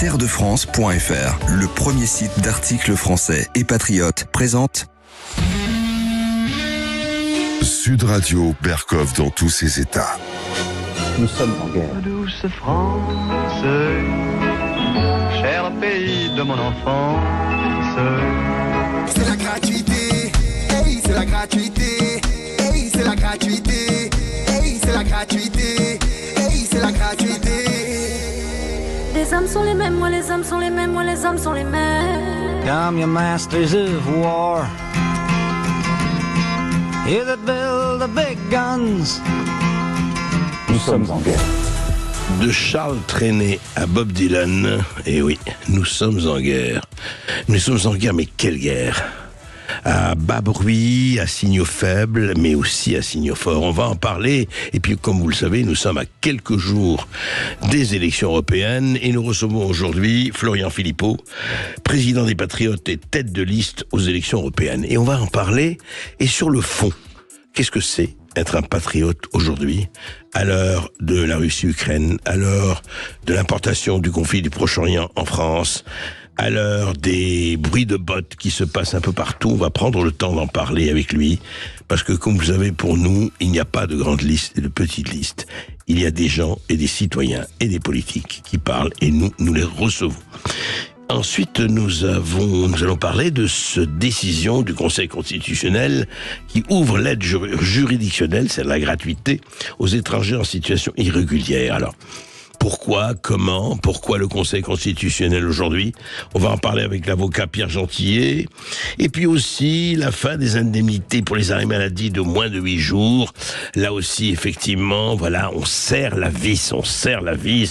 Terredefrance.fr, le premier site d'articles français et patriotes, présente Sud Radio, Berkov dans tous ses états. Nous sommes en guerre. Douce France, cher pays de mon enfance. C'est la gratuité, hey, c'est la gratuité, hey, c'est la gratuité, hey, c'est la gratuité, hey, c'est la gratuité. Les hommes sont les mêmes, moi les hommes sont les mêmes, moi les hommes sont les mêmes. Come, you masters of war, you that build the big guns. Nous sommes en guerre. De Charles Trenet à Bob Dylan, et oui, nous sommes en guerre. Nous sommes en guerre, mais quelle guerre ? À bas bruit, à signaux faibles, mais aussi à signaux forts. On va en parler, et puis comme vous le savez, nous sommes à quelques jours des élections européennes, et nous recevons aujourd'hui Florian Philippot, président des Patriotes et tête de liste aux élections européennes. Et on va en parler, et sur le fond, qu'est-ce que c'est être un patriote aujourd'hui, à l'heure de la Russie-Ukraine, à l'heure de l'importation du conflit du Proche-Orient en France, à l'heure des bruits de bottes qui se passent un peu partout. On va prendre le temps d'en parler avec lui, parce que comme vous savez, pour nous, il n'y a pas de grandes listes et de petites listes. Il y a des gens et des citoyens et des politiques qui parlent, et nous les recevons. Ensuite, nous allons parler de cette décision du Conseil constitutionnel qui ouvre l'aide juridictionnelle, c'est la gratuité, aux étrangers en situation irrégulière. Alors, pourquoi, comment, pourquoi le Conseil constitutionnel aujourd'hui ? On va en parler avec l'avocat Pierre Gentillet. Et puis aussi, la fin des indemnités pour les arrêts maladie de moins de 8 jours. Là aussi, effectivement, voilà, on serre la vis,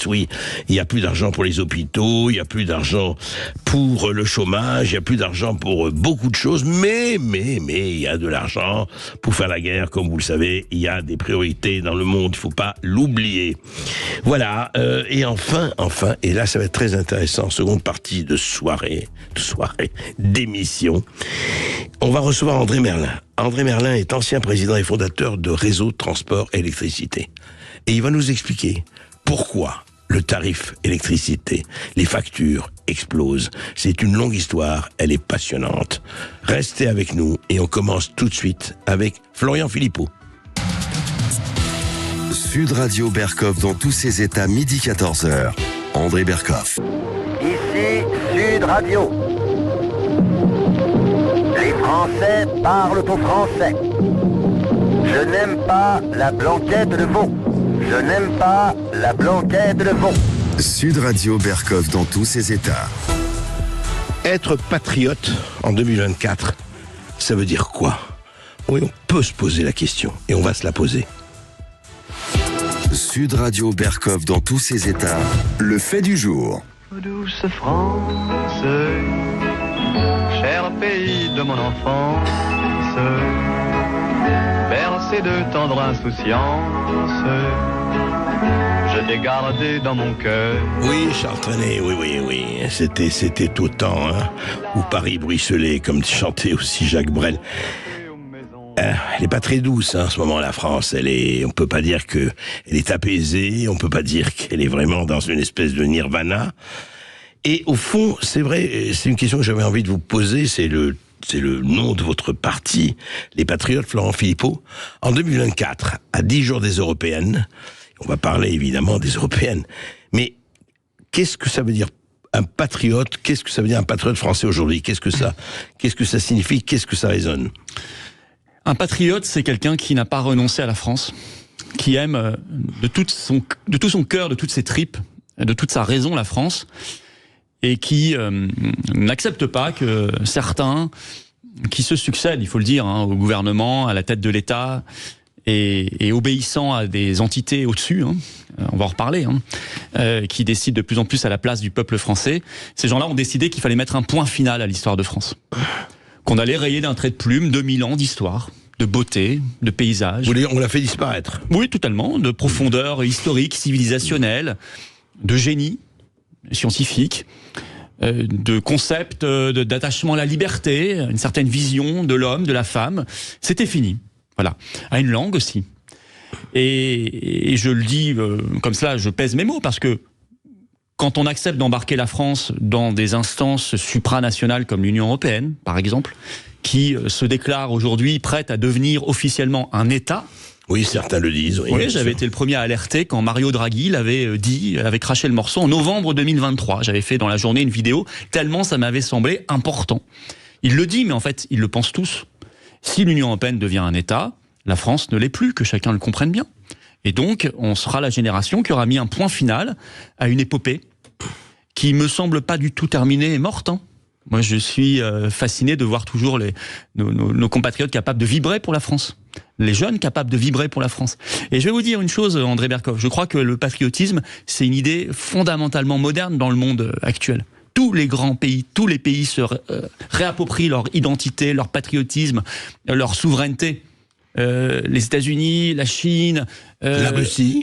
oui. Il n'y a plus d'argent pour les hôpitaux, il n'y a plus d'argent pour le chômage, il n'y a plus d'argent pour beaucoup de choses, mais, il y a de l'argent pour faire la guerre, comme vous le savez, il y a des priorités dans le monde, il ne faut pas l'oublier. Voilà. Et enfin, et là ça va être très intéressant, seconde partie de soirée, d'émission, on va recevoir André Merlin. André Merlin est ancien président et fondateur de Réseau de Transport Électricité. Et il va nous expliquer pourquoi le tarif électricité, les factures explosent. C'est une longue histoire, elle est passionnante. Restez avec nous et on commence tout de suite avec Florian Philippot. Sud Radio Berkov dans tous ses états, midi 14h. André Berkov. Ici Sud Radio. Les Français parlent aux Français. Je n'aime pas la blanquette de veau. Je n'aime pas la blanquette de veau. Sud Radio Berkov dans tous ses états. Être patriote en 2024, ça veut dire quoi ? Oui, on peut se poser la question, et on va se la poser. Sud Radio Berkov dans tous ses états, le fait du jour. Douce France, cher pays de mon enfance, bercé de tendre insouciance, je t'ai gardé dans mon cœur. Oui, Charles Trenet, oui. C'était au temps, où Paris bruisselait, comme chantait aussi Jacques Brel. Elle n'est pas très douce, en ce moment, la France. On peut pas dire qu'elle est apaisée, on peut pas dire qu'elle est vraiment dans une espèce de nirvana. Et au fond, c'est vrai, c'est une question que j'avais envie de vous poser, c'est le nom de votre parti, les Patriotes, Florian Philippot. En 2024, à 10 jours des Européennes, on va parler évidemment des Européennes, mais qu'est-ce que ça veut dire un patriote ? Qu'est-ce que ça veut dire un patriote français aujourd'hui ? Qu'est-ce que ça signifie ? Qu'est-ce que ça résonne ? Un patriote, c'est quelqu'un qui n'a pas renoncé à la France, qui aime de tout son cœur, de toutes ses tripes, de toute sa raison la France, et qui n'accepte pas que certains qui se succèdent, il faut le dire, au gouvernement, à la tête de l'État, et obéissant à des entités au-dessus, on va en reparler, qui décident de plus en plus à la place du peuple français, ces gens-là ont décidé qu'il fallait mettre un point final à l'histoire de France. Qu'on allait rayer d'un trait de plume 2000 ans d'histoire, de beauté, de paysage. Vous voulez dire, on l'a fait disparaître ? Oui, totalement, de profondeur historique, civilisationnelle, de génie scientifique, de concept d'attachement à la liberté, une certaine vision de l'homme, de la femme. C'était fini, voilà. À une langue aussi. Et je le dis comme cela, je pèse mes mots, parce que quand on accepte d'embarquer la France dans des instances supranationales comme l'Union européenne, par exemple, qui se déclare aujourd'hui prête à devenir officiellement un État. Oui, certains le disent. Oui, j'avais été le premier à alerter quand Mario Draghi l'avait dit, avait craché le morceau en novembre 2023. J'avais fait dans la journée une vidéo, tellement ça m'avait semblé important. Il le dit, mais en fait, ils le pensent tous. Si l'Union européenne devient un État, la France ne l'est plus, que chacun le comprenne bien. Et donc, on sera la génération qui aura mis un point final à une épopée qui me semble pas du tout terminée et morte. Moi, je suis fasciné de voir toujours nos compatriotes capables de vibrer pour la France. Les jeunes capables de vibrer pour la France. Et je vais vous dire une chose, André Berkoff. Je crois que le patriotisme, c'est une idée fondamentalement moderne dans le monde actuel. Tous les grands pays, tous les pays se réapproprient leur identité, leur patriotisme, leur souveraineté. Les États-Unis, la Chine, la Russie,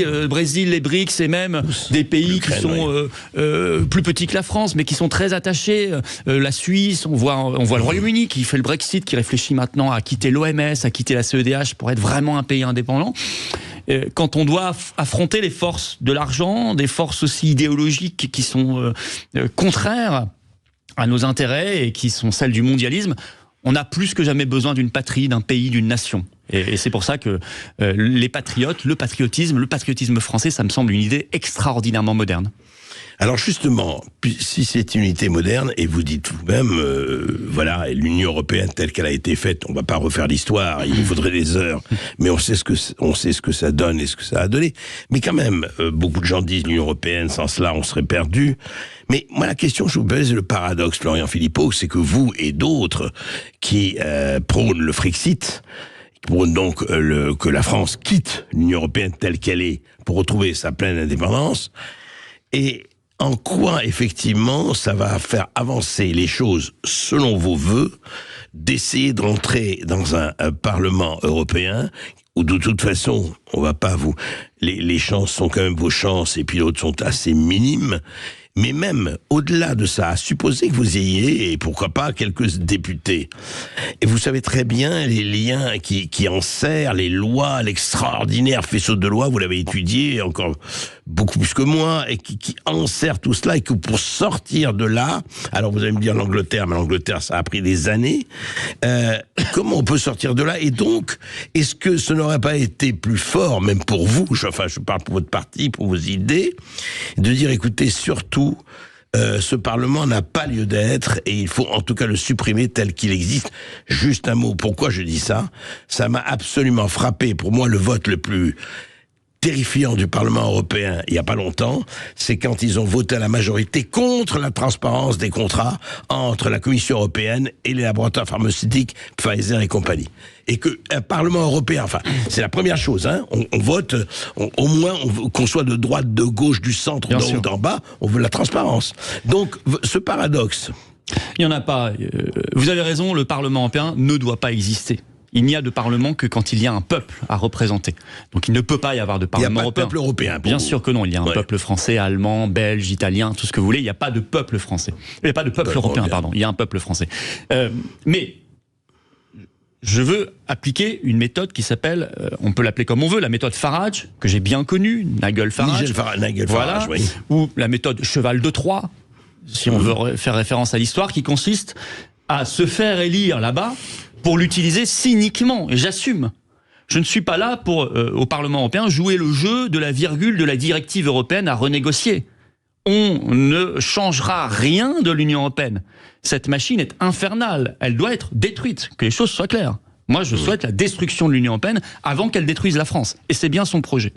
le Brésil, les BRICS, et même des pays qui sont plus petits que la France, mais qui sont très attachés. La Suisse, on voit le Royaume-Uni qui fait le Brexit, qui réfléchit maintenant à quitter l'OMS, à quitter la CEDH pour être vraiment un pays indépendant. Quand on doit affronter les forces de l'argent, des forces aussi idéologiques qui sont contraires à nos intérêts et qui sont celles du mondialisme, on a plus que jamais besoin d'une patrie, d'un pays, d'une nation. Et c'est pour ça que les patriotes, le patriotisme français, ça me semble une idée extraordinairement moderne. Alors justement, si c'est une unité moderne, et vous dites vous-même, voilà, l'Union européenne telle qu'elle a été faite, on va pas refaire l'histoire, il nous faudrait des heures, mais on sait ce que ça donne et ce que ça a donné. Mais quand même, beaucoup de gens disent l'Union européenne, sans cela, on serait perdu. Mais moi, la question, je vous pose le paradoxe, Florian Philippot, c'est que vous et d'autres qui prônent le Frexit, qui prônent donc que la France quitte l'Union européenne telle qu'elle est pour retrouver sa pleine indépendance, et en quoi, effectivement, ça va faire avancer les choses selon vos vœux, d'essayer d'entrer dans un Parlement européen où, de toute façon, on va pas vous... Les chances sont quand même vos chances, et puis d'autres sont assez minimes. Mais même au-delà de ça, supposez que vous ayez, et pourquoi pas, quelques députés. Et vous savez très bien les liens qui enserrent les lois, l'extraordinaire faisceau de lois, vous l'avez étudié encore beaucoup plus que moi, et qui enserrent tout cela, et que pour sortir de là, alors vous allez me dire l'Angleterre, mais l'Angleterre ça a pris des années, comment on peut sortir de là? Et donc, est-ce que ce n'aurait pas été plus fort, même pour vous, je parle pour votre parti, pour vos idées, de dire, écoutez, surtout, ce Parlement n'a pas lieu d'être et il faut en tout cas le supprimer tel qu'il existe. Juste un mot, pourquoi je dis ça? Ça m'a absolument frappé. Pour moi, le vote le plus terrifiant du Parlement européen, il n'y a pas longtemps, c'est quand ils ont voté à la majorité contre la transparence des contrats entre la Commission européenne et les laboratoires pharmaceutiques Pfizer et compagnie. Et que un Parlement européen, enfin, c'est la première chose, hein, on vote, au moins, qu'on soit de droite, de gauche, du centre, d'en haut, d'en bas, on veut la transparence. Donc, ce paradoxe... Il n'y en a pas. Vous avez raison, le Parlement européen ne doit pas exister. Il n'y a de Parlement que quand il y a un peuple à représenter. Donc il ne peut pas y avoir de Parlement européen. Il n'y a pas de peuple européen. Bien sûr que non, il y a un peuple français, allemand, belge, italien, tout ce que vous voulez. Il n'y a pas de peuple français. Il n'y a pas de peuple européen, pardon. Il y a un peuple français. Mais je veux appliquer une méthode qui s'appelle, on peut l'appeler comme on veut, la méthode Farage, que j'ai bien connue, Nigel Farage. Nigel Farage, oui. Ou la méthode Cheval de Troie, si on veut faire référence à l'histoire, qui consiste à se faire élire là-bas pour l'utiliser cyniquement, et j'assume. Je ne suis pas là pour, au Parlement européen, jouer le jeu de la virgule de la directive européenne à renégocier. On ne changera rien de l'Union européenne. Cette machine est infernale, elle doit être détruite, que les choses soient claires. Moi, je souhaite la destruction de l'Union européenne avant qu'elle détruise la France, et c'est bien son projet.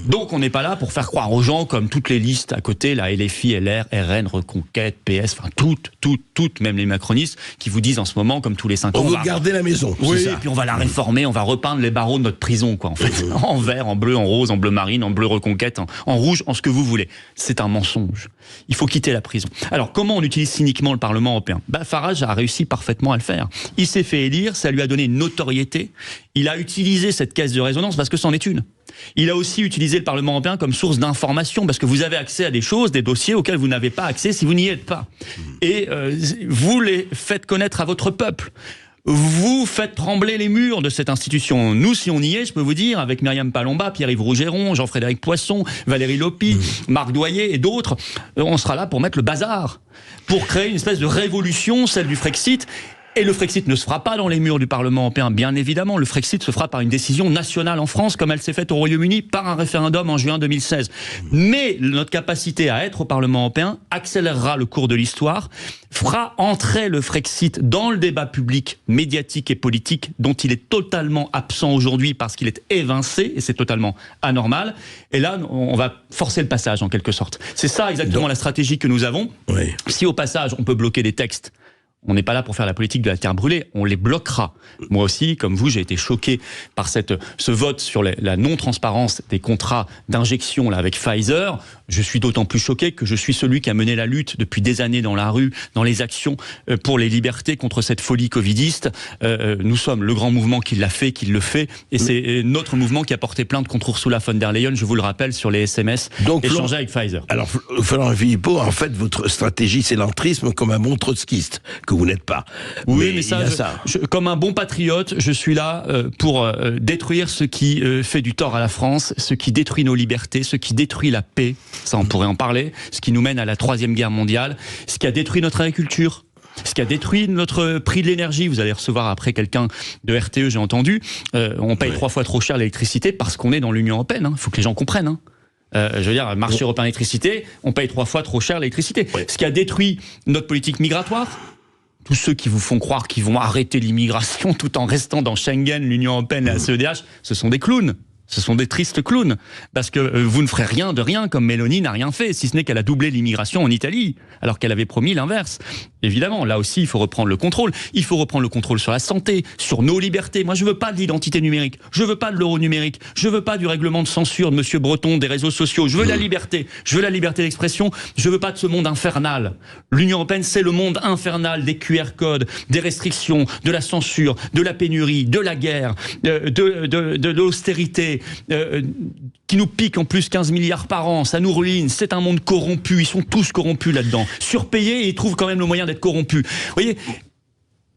Donc on n'est pas là pour faire croire aux gens, comme toutes les listes à côté, la LFI, LR, RN, Reconquête, PS, enfin toutes, même les macronistes, qui vous disent en ce moment, comme tous les 5 ans... On veut garder la maison. Oui, et puis on va la réformer, on va repeindre les barreaux de notre prison, quoi, en fait. En vert, en bleu, en rose, en bleu marine, en bleu Reconquête, en rouge, en ce que vous voulez. C'est un mensonge. Il faut quitter la prison. Alors comment on utilise cyniquement le Parlement européen? Farage a réussi parfaitement à le faire. Il s'est fait élire, ça lui a donné une notoriété. Il a utilisé cette caisse de résonance parce que c'en est une. Il a aussi utilisé le Parlement européen comme source d'information, parce que vous avez accès à des choses, des dossiers auxquels vous n'avez pas accès si vous n'y êtes pas. Et vous les faites connaître à votre peuple. vous faites trembler les murs de cette institution. Nous, si on y est, je peux vous dire, avec Myriam Palomba, Pierre-Yves Rougeron, Jean-Frédéric Poisson, Valérie Lopi, Marc Doyer et d'autres, on sera là pour mettre le bazar, pour créer une espèce de révolution, celle du Frexit. Et le Frexit ne se fera pas dans les murs du Parlement européen, bien évidemment. Le Frexit se fera par une décision nationale en France, comme elle s'est faite au Royaume-Uni par un référendum en juin 2016. Mais notre capacité à être au Parlement européen accélérera le cours de l'histoire, fera entrer le Frexit dans le débat public, médiatique et politique, dont il est totalement absent aujourd'hui parce qu'il est évincé, et c'est totalement anormal. Et là, on va forcer le passage, en quelque sorte. C'est ça exactement la stratégie que nous avons. Oui. Si au passage, on peut bloquer des textes, on n'est pas là pour faire la politique de la terre brûlée, on les bloquera. Moi aussi, comme vous, j'ai été choqué par ce vote sur la non-transparence des contrats d'injection là avec Pfizer. Je suis d'autant plus choqué que je suis celui qui a mené la lutte depuis des années dans la rue, dans les actions pour les libertés contre cette folie covidiste. Nous sommes le grand mouvement qui l'a fait, qui le fait, et c'est notre mouvement qui a porté plainte contre Ursula von der Leyen, je vous le rappelle, sur les SMS échangés avec Pfizer. Alors, Florent Philippot, en fait, votre stratégie, c'est l'entrisme comme un bon trotskiste, que vous n'êtes pas. Oui, mais comme un bon patriote, je suis là pour détruire ce qui fait du tort à la France, ce qui détruit nos libertés, ce qui détruit la paix, ça on pourrait en parler, ce qui nous mène à la 3e guerre mondiale, ce qui a détruit notre agriculture, ce qui a détruit notre prix de l'énergie. Vous allez recevoir après quelqu'un de RTE, j'ai entendu, on paye 3 fois trop cher l'électricité parce qu'on est dans l'Union européenne, il faut que les gens comprennent. Je veux dire, marché européen d'électricité, on paye 3 fois trop cher l'électricité. Ce qui a détruit notre politique migratoire. Tous ceux qui vous font croire qu'ils vont arrêter l'immigration tout en restant dans Schengen, l'Union européenne et la CEDH, ce sont des clowns. Ce sont des tristes clowns. Parce que vous ne ferez rien de rien, comme Mélanie n'a rien fait, si ce n'est qu'elle a doublé l'immigration en Italie, alors qu'elle avait promis l'inverse. Évidemment, là aussi, il faut reprendre le contrôle. Il faut reprendre le contrôle sur la santé, sur nos libertés. Moi, je veux pas de l'identité numérique. Je veux pas de l'euro numérique. Je veux pas du règlement de censure de Monsieur Breton, des réseaux sociaux. Je veux la liberté. Je veux la liberté d'expression. Je veux pas de ce monde infernal. L'Union européenne, c'est le monde infernal des QR codes, des restrictions, de la censure, de la pénurie, de la guerre, de l'austérité, qui nous pique en plus 15 milliards par an, ça nous ruine, c'est un monde corrompu, ils sont tous corrompus là-dedans, surpayés et ils trouvent quand même le moyen d'être corrompus. Vous voyez,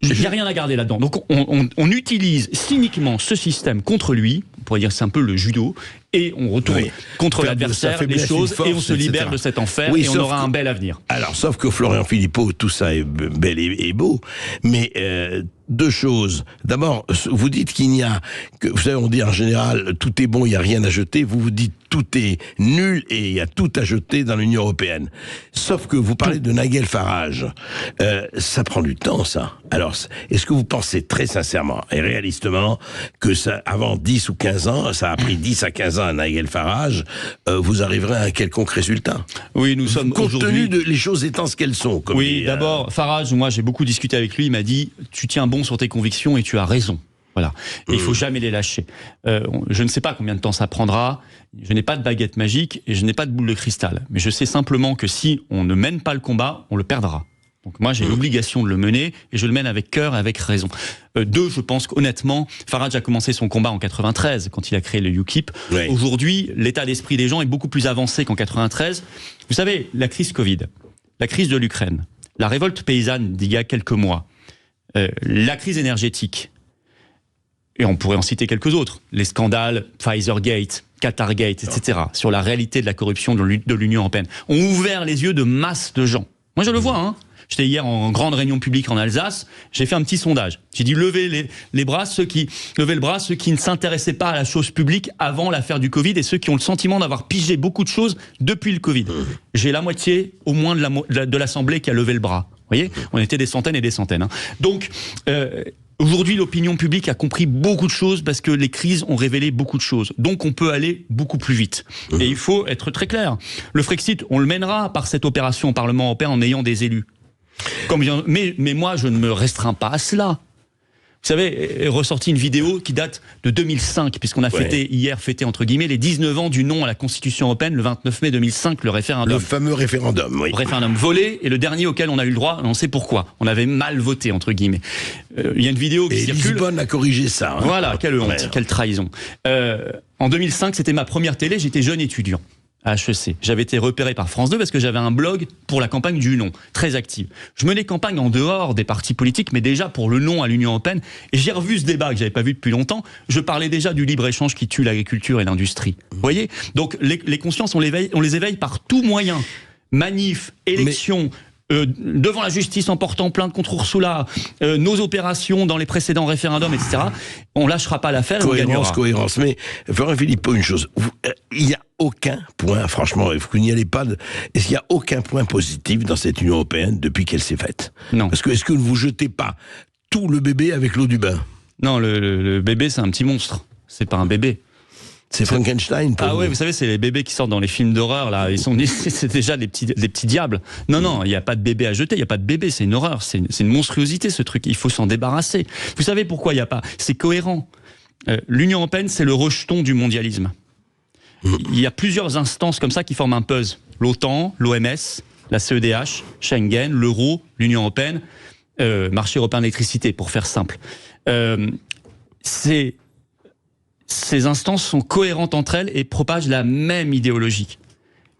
il n'y a rien à garder là-dedans. Donc on utilise cyniquement ce système contre lui, on pourrait dire que c'est un peu le judo, et on retourne contre l'adversaire les choses, et on se libère de cet enfer, et on aura un bel avenir. Alors, sauf que Florian Philippot, tout ça est bel et beau, mais 2 choses. D'abord, vous dites qu'il n'y a que, vous savez, on dit en général, tout est bon, il n'y a rien à jeter. Vous dites tout est nul et il y a tout à jeter dans l'Union européenne. Sauf que vous parlez de Nigel Farage. Ça prend du temps, ça. Alors, est-ce que vous pensez très sincèrement et réalistement que ça, avant 10 ou 15 ans, ça a pris 10 à 15 ans à Nigel Farage, vous arriverez à un quelconque résultat? Oui, nous sommes compte tenu de les choses étant ce qu'elles sont. Comme oui, d'abord, Farage, moi j'ai beaucoup discuté avec lui, il m'a dit, tu tiens bon sur tes convictions et tu as raison. Voilà. Et il faut jamais les lâcher. Je ne sais pas combien de temps ça prendra. Je n'ai pas de baguette magique et je n'ai pas de boule de cristal. Mais je sais simplement que si on ne mène pas le combat, on le perdra. Donc moi, j'ai l'obligation de le mener et je le mène avec cœur et avec raison. 2, je pense qu'honnêtement, Farage a commencé son combat en 93 quand il a créé le UKIP. Oui. Aujourd'hui, l'état d'esprit des gens est beaucoup plus avancé qu'en 93. Vous savez, la crise Covid, la crise de l'Ukraine, la révolte paysanne d'il y a quelques mois, la crise énergétique, et on pourrait en citer quelques autres, les scandales Pfizergate, Qatargate, etc., sur la réalité de la corruption de l'Union européenne, ont ouvert les yeux de masse de gens. Moi, je le vois, hein. J'étais hier en grande réunion publique en Alsace, j'ai fait un petit sondage. J'ai dit levez le bras ceux qui ne s'intéressaient pas à la chose publique avant l'affaire du Covid et ceux qui ont le sentiment d'avoir pigé beaucoup de choses depuis le Covid. J'ai la moitié au moins de l'Assemblée qui a levé le bras. Vous voyez, on était des centaines et des centaines. Hein. Donc, aujourd'hui, l'opinion publique a compris beaucoup de choses parce que les crises ont révélé beaucoup de choses. Donc, on peut aller beaucoup plus vite. Et il faut être très clair. Le Frexit, on le mènera par cette opération au Parlement européen en ayant des élus. Mais moi, je ne me restreins pas à cela. Vous savez, est ressorti une vidéo qui date de 2005, puisqu'on a fêté entre guillemets, les 19 ans du non à la Constitution européenne, le 29 mai 2005, le référendum. Le fameux référendum, oui. Le référendum volé, et le dernier auquel on a eu le droit, on sait pourquoi. On avait mal voté, entre guillemets. Il y a une vidéo qui circule. Lisbonne a corrigé ça. Hein. Voilà, quelle honte, quelle trahison. En 2005, c'était ma première télé, j'étais jeune étudiant. à HEC. J'avais été repéré par France 2 parce que j'avais un blog pour la campagne du non, très active. Je menais campagne en dehors des partis politiques, mais déjà pour le non à l'Union européenne. Et j'ai revu ce débat que j'avais pas vu depuis longtemps. Je parlais déjà du libre-échange qui tue l'agriculture et l'industrie. Vous voyez ? Donc les consciences, on les éveille par tout moyen. Manif, élection... devant la justice en portant plainte contre Ursula, nos opérations dans les précédents référendums, etc. On lâchera pas l'affaire. Cohérence. Mais Florian Philippot, une chose, il n'y a aucun point, franchement, vous n'y allez pas. Est-ce qu'il n'y a aucun point positif dans cette Union européenne depuis qu'elle s'est faite ? Non. Parce que est-ce que vous jetez pas tout le bébé avec l'eau du bain ? Non, le bébé, c'est un petit monstre. C'est pas un bébé. C'est Frankenstein. Ah ouais, vous savez, c'est les bébés qui sortent dans les films d'horreur là. C'est déjà des petits diables. Non, il n'y a pas de bébé à jeter. Il n'y a pas de bébé. C'est une horreur. C'est une monstruosité ce truc. Il faut s'en débarrasser. Vous savez pourquoi il n'y a pas ? C'est cohérent. L'Union européenne, c'est le rejeton du mondialisme. Il y a plusieurs instances comme ça qui forment un puzzle. L'OTAN, l'OMS, la CEDH, Schengen, l'euro, l'Union européenne, marché européen d'électricité, pour faire simple. Ces instances sont cohérentes entre elles et propagent la même idéologie.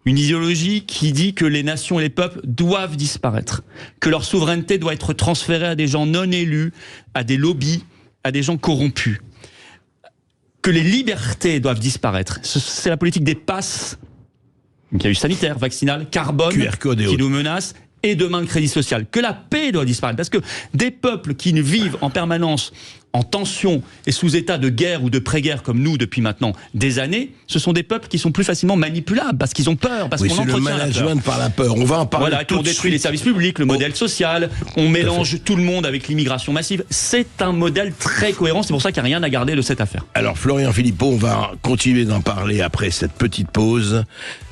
Une idéologie qui dit que les nations et les peuples doivent disparaître, que leur souveraineté doit être transférée à des gens non élus, à des lobbies, à des gens corrompus. Que les libertés doivent disparaître. C'est la politique des passes, il y a eu sanitaire, vaccinal, carbone, QR code qui nous menace, et demain le crédit social. Que la paix doit disparaître. Parce que des peuples qui vivent en permanence en tension et sous état de guerre ou de pré-guerre comme nous depuis maintenant des années, ce sont des peuples qui sont plus facilement manipulables parce qu'ils ont peur, parce qu'on entretient la peur. C'est le management par la peur. On va en parler tout de suite. On détruit les services publics, le modèle social, on mélange tout le monde avec l'immigration massive. C'est un modèle très cohérent, c'est pour ça qu'il n'y a rien à garder de cette affaire. Alors Florian Philippot, on va continuer d'en parler après cette petite pause,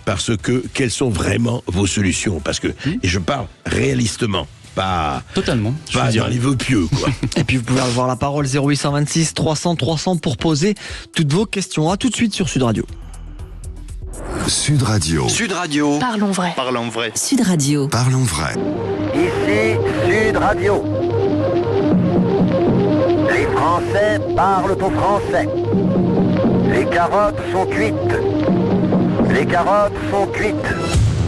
parce que quelles sont vraiment vos solutions ? Parce que, et je parle réalistement, pas totalement, pas dans les vœux pieux, quoi. Et puis vous pouvez avoir la parole 0826 300 300 pour poser toutes vos questions. À tout de suite sur Sud Radio. Sud Radio. Sud Radio. Parlons vrai. Parlons vrai. Sud Radio. Parlons vrai. Ici Sud Radio. Les Français parlent au français. Les carottes sont cuites. Les carottes sont cuites.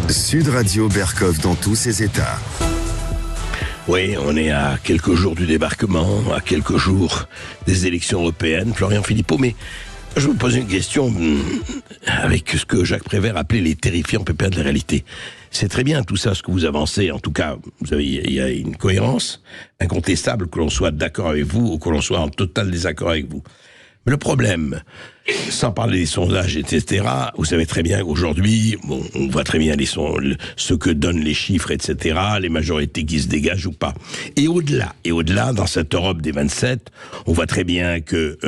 Sud Radio Berkov dans tous ses états. Oui, on est à quelques jours du débarquement, à quelques jours des élections européennes. Florian Philippot, mais je vous pose une question avec ce que Jacques Prévert appelait les terrifiants pépins de la réalité. C'est très bien tout ça, ce que vous avancez. En tout cas, il y a une cohérence incontestable, que l'on soit d'accord avec vous ou que l'on soit en total désaccord avec vous. Mais le problème, sans parler des sondages, etc., vous savez très bien qu'aujourd'hui, bon, on voit très bien ce que donnent les chiffres, etc., les majorités qui se dégagent ou pas. Et au-delà, dans cette Europe des 27, on voit très bien que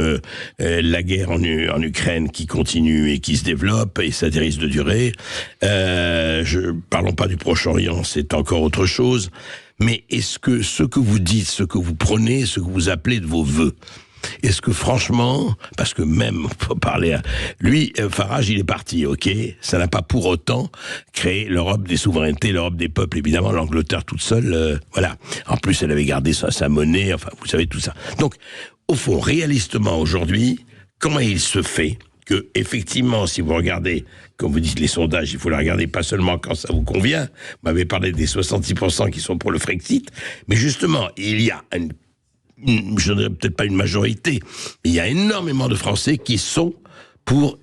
la guerre en Ukraine qui continue et qui se développe, et ça risque de durer. Parlons pas du Proche-Orient, c'est encore autre chose. Mais est-ce que ce que vous dites, ce que vous prenez, ce que vous appelez de vos vœux, est-ce que franchement, parce que même, faut parler à lui, Farage, il est parti, ok, ça n'a pas pour autant créé l'Europe des souverainetés, l'Europe des peuples, évidemment, l'Angleterre toute seule, voilà. En plus, elle avait gardé sa monnaie, enfin, vous savez tout ça. Donc, au fond, réalistement, aujourd'hui, comment il se fait que, effectivement, si vous regardez, comme vous dites, les sondages, il faut les regarder pas seulement quand ça vous convient, vous m'avez parlé des 66% qui sont pour le Frexit, mais justement, il y a je ne dirais peut-être pas une majorité, mais il y a énormément de Français qui sont pour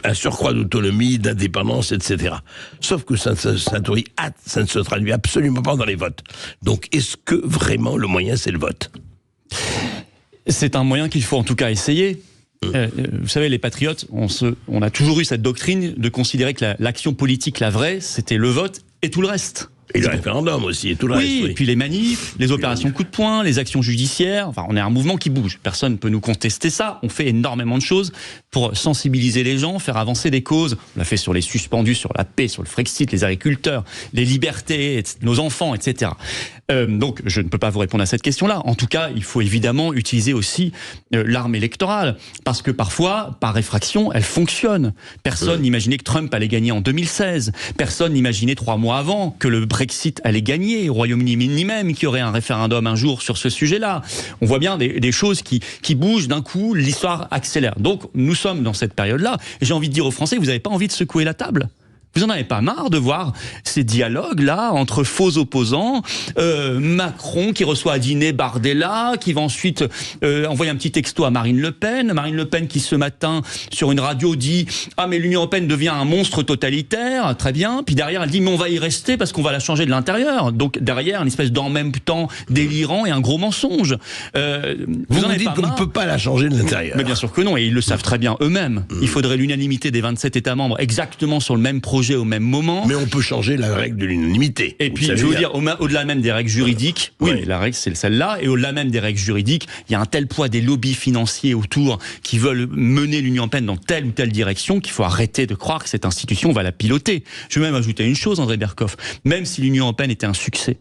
un surcroît d'autonomie, d'indépendance, etc. Sauf que ça ne se traduit absolument pas dans les votes. Donc, est-ce que vraiment le moyen, c'est le vote ? C'est un moyen qu'il faut en tout cas essayer. Vous savez, les patriotes, on a toujours eu cette doctrine de considérer que l'action politique, la vraie, c'était le vote et tout le reste. Et le référendum aussi, et tout le reste. Oui, et puis les manifs, les opérations coup de poing, les actions judiciaires. Enfin, on est un mouvement qui bouge. Personne ne peut nous contester ça. On fait énormément de choses pour sensibiliser les gens, faire avancer des causes. On l'a fait sur les suspendus, sur la paix, sur le Frexit, les agriculteurs, les libertés, nos enfants, etc. Donc, je ne peux pas vous répondre à cette question-là. En tout cas, il faut évidemment utiliser aussi l'arme électorale, parce que parfois, par réfraction, elle fonctionne. Personne n'imaginait que Trump allait gagner en 2016. Personne n'imaginait 3 mois avant que le Brexit allait gagner au Royaume-Uni, ni même qu'il y aurait un référendum un jour sur ce sujet-là. On voit bien des choses qui bougent d'un coup, l'histoire accélère. Donc, nous sommes dans cette période-là. Et j'ai envie de dire aux Français, vous n'avez pas envie de secouer la table ? Vous en avez pas marre de voir ces dialogues-là entre faux opposants, Macron qui reçoit à dîner Bardella, qui va ensuite envoyer un petit texto à Marine Le Pen qui ce matin sur une radio dit « Ah mais l'Union européenne devient un monstre totalitaire », très bien, puis derrière elle dit « Mais on va y rester parce qu'on va la changer de l'intérieur ». Donc derrière, une espèce d'en même temps délirant et un gros mensonge. Vous dites qu'on ne peut pas la changer de l'intérieur. Mais bien sûr que non, et ils le savent très bien eux-mêmes. Il faudrait l'unanimité des 27 États membres exactement sur le même projet au même moment. Mais on peut changer la règle de l'unanimité. Et puis, je veux dire, au-delà même des règles juridiques, oui, mais la règle, c'est celle-là, et au-delà même des règles juridiques, il y a un tel poids des lobbies financiers autour qui veulent mener l'Union européenne dans telle ou telle direction qu'il faut arrêter de croire que cette institution va la piloter. Je vais même ajouter une chose, André Berkoff. Même si l'Union européenne était un succès,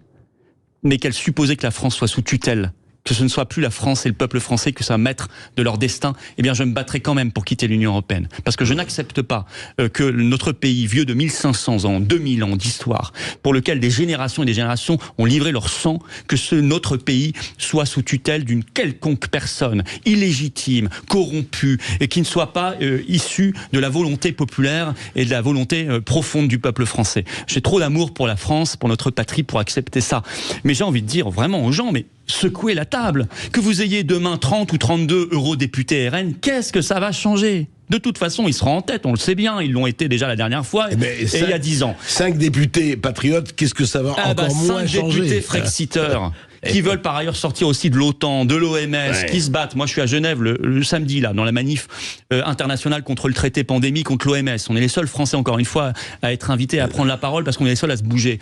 mais qu'elle supposait que la France soit sous tutelle, que ce ne soit plus la France et le peuple français que ça maître de leur destin, eh bien je me battrai quand même pour quitter l'Union européenne. Parce que je n'accepte pas que notre pays, vieux de 1500 ans, 2000 ans d'histoire, pour lequel des générations et des générations ont livré leur sang, que notre pays soit sous tutelle d'une quelconque personne illégitime, corrompue, et qui ne soit pas issue de la volonté populaire et de la volonté profonde du peuple français. J'ai trop d'amour pour la France, pour notre patrie, pour accepter ça. Mais j'ai envie de dire vraiment aux gens, mais secouez la table. Que vous ayez demain 30 ou 32 eurodéputés RN, qu'est-ce que ça va changer ? De toute façon, ils seront en tête, on le sait bien, ils l'ont été déjà la dernière fois, et il y a 10 ans. 5 députés patriotes, qu'est-ce que ça va encore moins changer ? 5 députés frexiteurs, qui veulent par ailleurs sortir aussi de l'OTAN, de l'OMS, qui se battent. Moi, je suis à Genève le samedi, là, dans la manif internationale contre le traité pandémie, contre l'OMS. On est les seuls Français, encore une fois, à être invités à prendre la parole parce qu'on est les seuls à se bouger.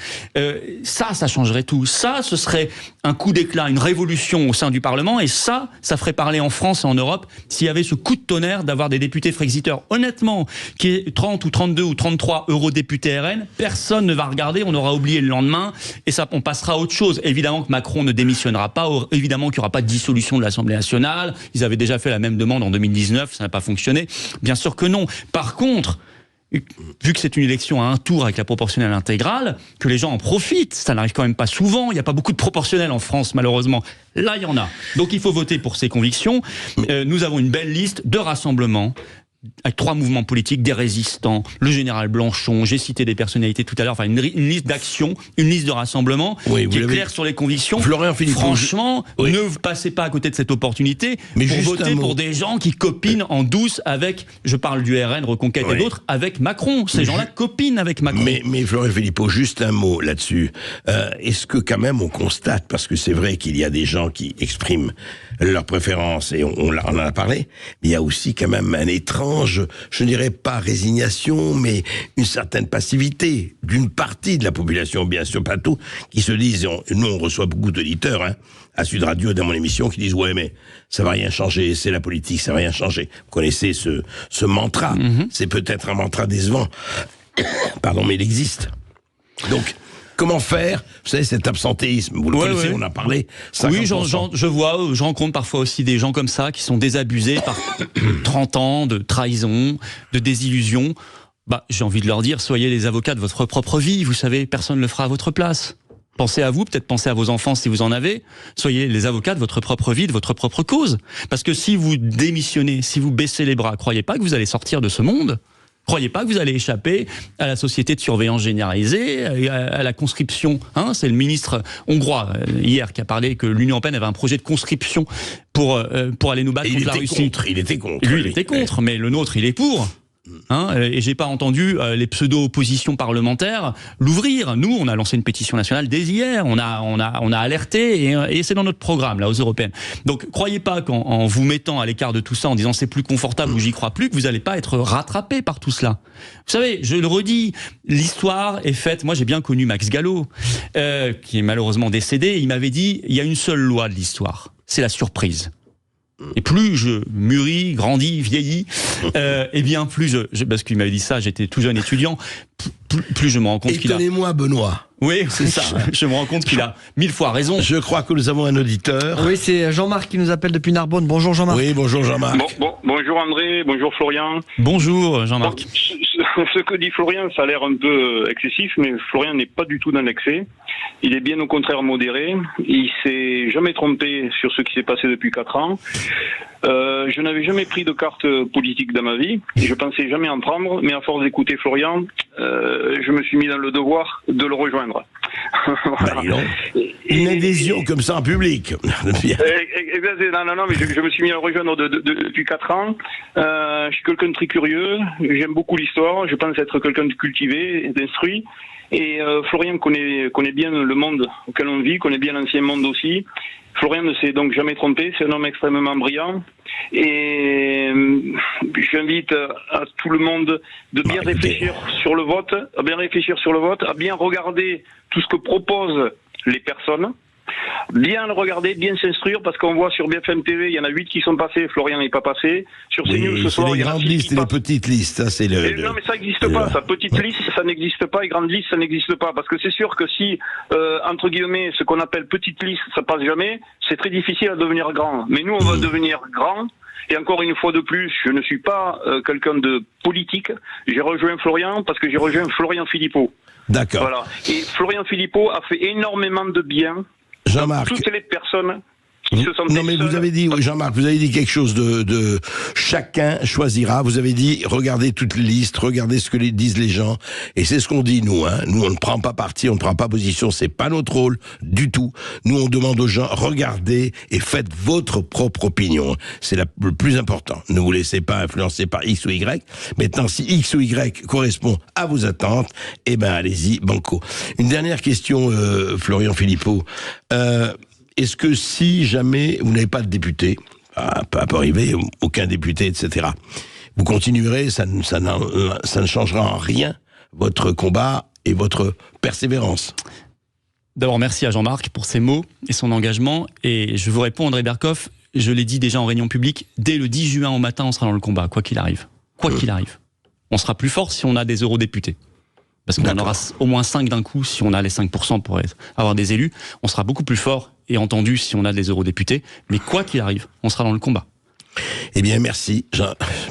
Ça changerait tout. Ça, ce serait un coup d'éclat, une révolution au sein du Parlement, et ça ferait parler en France et en Europe s'il y avait ce coup de tonnerre d'avoir des députés frexiteurs. Honnêtement, qui est 30 ou 32 ou 33 eurodéputés RN, personne ne va regarder, on aura oublié le lendemain, et ça, on passera à autre chose. Évidemment que Macron ne démissionnera pas, évidemment qu'il n'y aura pas de dissolution de l'Assemblée nationale, ils avaient déjà fait la même demande en 2019, ça n'a pas fonctionné, bien sûr que non. Par contre, vu que c'est une élection à un tour avec la proportionnelle intégrale, que les gens en profitent, ça n'arrive quand même pas souvent, il n'y a pas beaucoup de proportionnels en France malheureusement, là il y en a. Donc il faut voter pour ses convictions, nous avons une belle liste de rassemblements, avec 3 mouvements politiques, des résistants, le général Blanchon, j'ai cité des personnalités tout à l'heure, enfin une liste d'actions, une liste de rassemblements qui est claire sur les convictions. Florian Philippot, franchement, ne passez pas à côté de cette opportunité pour voter pour des gens qui copinent en douce avec, je parle du RN, Reconquête et d'autres, avec Macron. Ces gens-là copinent avec Macron. Mais Florian Philippot, juste un mot là-dessus. Est-ce que quand même on constate, parce que c'est vrai qu'il y a des gens qui expriment leurs préférences, et on en a parlé, mais il y a aussi quand même un étrange, je dirais pas résignation, mais une certaine passivité d'une partie de la population, bien sûr pas tout, qui se disent, nous on reçoit beaucoup d'auditeurs, à Sud Radio, dans mon émission, qui disent, ouais mais ça va rien changer, c'est la politique, ça va rien changer. Vous connaissez ce mantra, c'est peut-être un mantra décevant, pardon, mais il existe. Donc, comment faire ? Vous savez, cet absentéisme, vous le connaissez, on en a parlé. 50%. Oui, je rencontre parfois aussi des gens comme ça qui sont désabusés par 30 ans de trahison, de désillusion. J'ai envie de leur dire, soyez les avocats de votre propre vie. Vous savez, personne ne le fera à votre place. Pensez à vous, peut-être pensez à vos enfants si vous en avez. Soyez les avocats de votre propre vie, de votre propre cause. Parce que si vous démissionnez, si vous baissez les bras, croyez pas que vous allez sortir de ce monde. Croyez pas que vous allez échapper à la société de surveillance généralisée, à la conscription. C'est le ministre hongrois hier qui a parlé que l'Union européenne avait un projet de conscription pour aller nous battre contre la Russie. Il était contre. Lui, il était contre, mais le nôtre, il est pour. Et j'ai pas entendu les pseudo-oppositions parlementaires l'ouvrir. Nous, on a lancé une pétition nationale dès hier. On a alerté et c'est dans notre programme là aux européennes. Donc, croyez pas qu'en vous mettant à l'écart de tout ça, en disant c'est plus confortable ou j'y crois plus, que vous allez pas être rattrapé par tout cela. Vous savez, je le redis, l'histoire est faite. Moi, j'ai bien connu Max Gallo, qui est malheureusement décédé. Il m'avait dit il y a une seule loi de l'histoire, c'est la surprise. Et plus je mûris, grandis, vieillis, et bien plus parce qu'il m'avait dit ça, j'étais tout jeune étudiant, plus je me rends compte qu'il a... Étonnez-moi, Benoît. Oui, c'est ça. Je me rends compte qu'il a 1000 fois raison. Je crois que nous avons un auditeur. Oui, c'est Jean-Marc qui nous appelle depuis Narbonne. Bonjour Jean-Marc. Oui, bonjour Jean-Marc. Bonjour André, bonjour Florian. Bonjour Jean-Marc. Ce que dit Florian, ça a l'air un peu excessif, mais Florian n'est pas du tout dans l'excès. Il est bien au contraire modéré. Il s'est jamais trompé sur ce qui s'est passé depuis 4 ans. Je n'avais jamais pris de carte politique dans ma vie. Je pensais jamais en prendre, mais à force d'écouter Florian, je me suis mis dans le devoir de le rejoindre. Voilà. Une adhésion comme ça en public. Non, mais je me suis mis à le rejoindre depuis 4 ans. Je suis quelqu'un de très curieux. J'aime beaucoup l'histoire. Je pense être quelqu'un de cultivé, d'instruit. Et Florian connaît bien le monde auquel on vit, connaît bien l'ancien monde aussi. Florian ne s'est donc jamais trompé, c'est un homme extrêmement brillant. Et j'invite à tout le monde de bien réfléchir sur le vote, à bien regarder tout ce que proposent les personnes. Bien le regarder, bien s'instruire, parce qu'on voit sur BFM TV, il y en a 8 qui sont passés, Florian n'est pas passé. Sur CNews ce soir, il y a les grandes listes et les petites listes, ça c'est le... Non mais ça n'existe pas, ça, petite liste ça n'existe pas, et grande liste ça n'existe pas, parce que c'est sûr que si, entre guillemets, ce qu'on appelle petite liste, ça passe jamais, c'est très difficile à devenir grand. Mais nous on va devenir grand, et encore une fois de plus, je ne suis pas quelqu'un de politique, j'ai rejoint Florian parce que j'ai rejoint Florian Philippot. D'accord. Voilà. Et Florian Philippot a fait énormément de bien. Jean-Marc. Toutes les personnes qui se sentent non mais vous avez dit, oui, Jean-Marc, vous avez dit quelque chose de chacun choisira. Vous avez dit regardez toutes les listes, regardez ce que disent les gens, et c'est ce qu'on dit nous. Nous on ne prend pas parti, on ne prend pas position, c'est pas notre rôle du tout. Nous on demande aux gens regardez et faites votre propre opinion. C'est le plus important. Ne vous laissez pas influencer par X ou Y. Maintenant si X ou Y correspond à vos attentes, eh ben allez-y banco. Une dernière question, Florian Philippot. Est-ce que si jamais vous n'avez pas de député, ça peut arriver, aucun député, etc., vous continuerez, ça ne changera en rien votre combat et votre persévérance? D'abord, merci à Jean-Marc pour ses mots et son engagement. Et je vous réponds, André Berkoff, je l'ai dit déjà en réunion publique, dès le 10 juin au matin, on sera dans le combat, quoi qu'il arrive. Quoi qu'il arrive. On sera plus fort si on a des eurodéputés. Parce qu'on en aura au moins 5 d'un coup si on a les 5% pour avoir des élus. On sera beaucoup plus fort et entendu si on a des eurodéputés. Mais quoi qu'il arrive, on sera dans le combat. Eh bien, merci.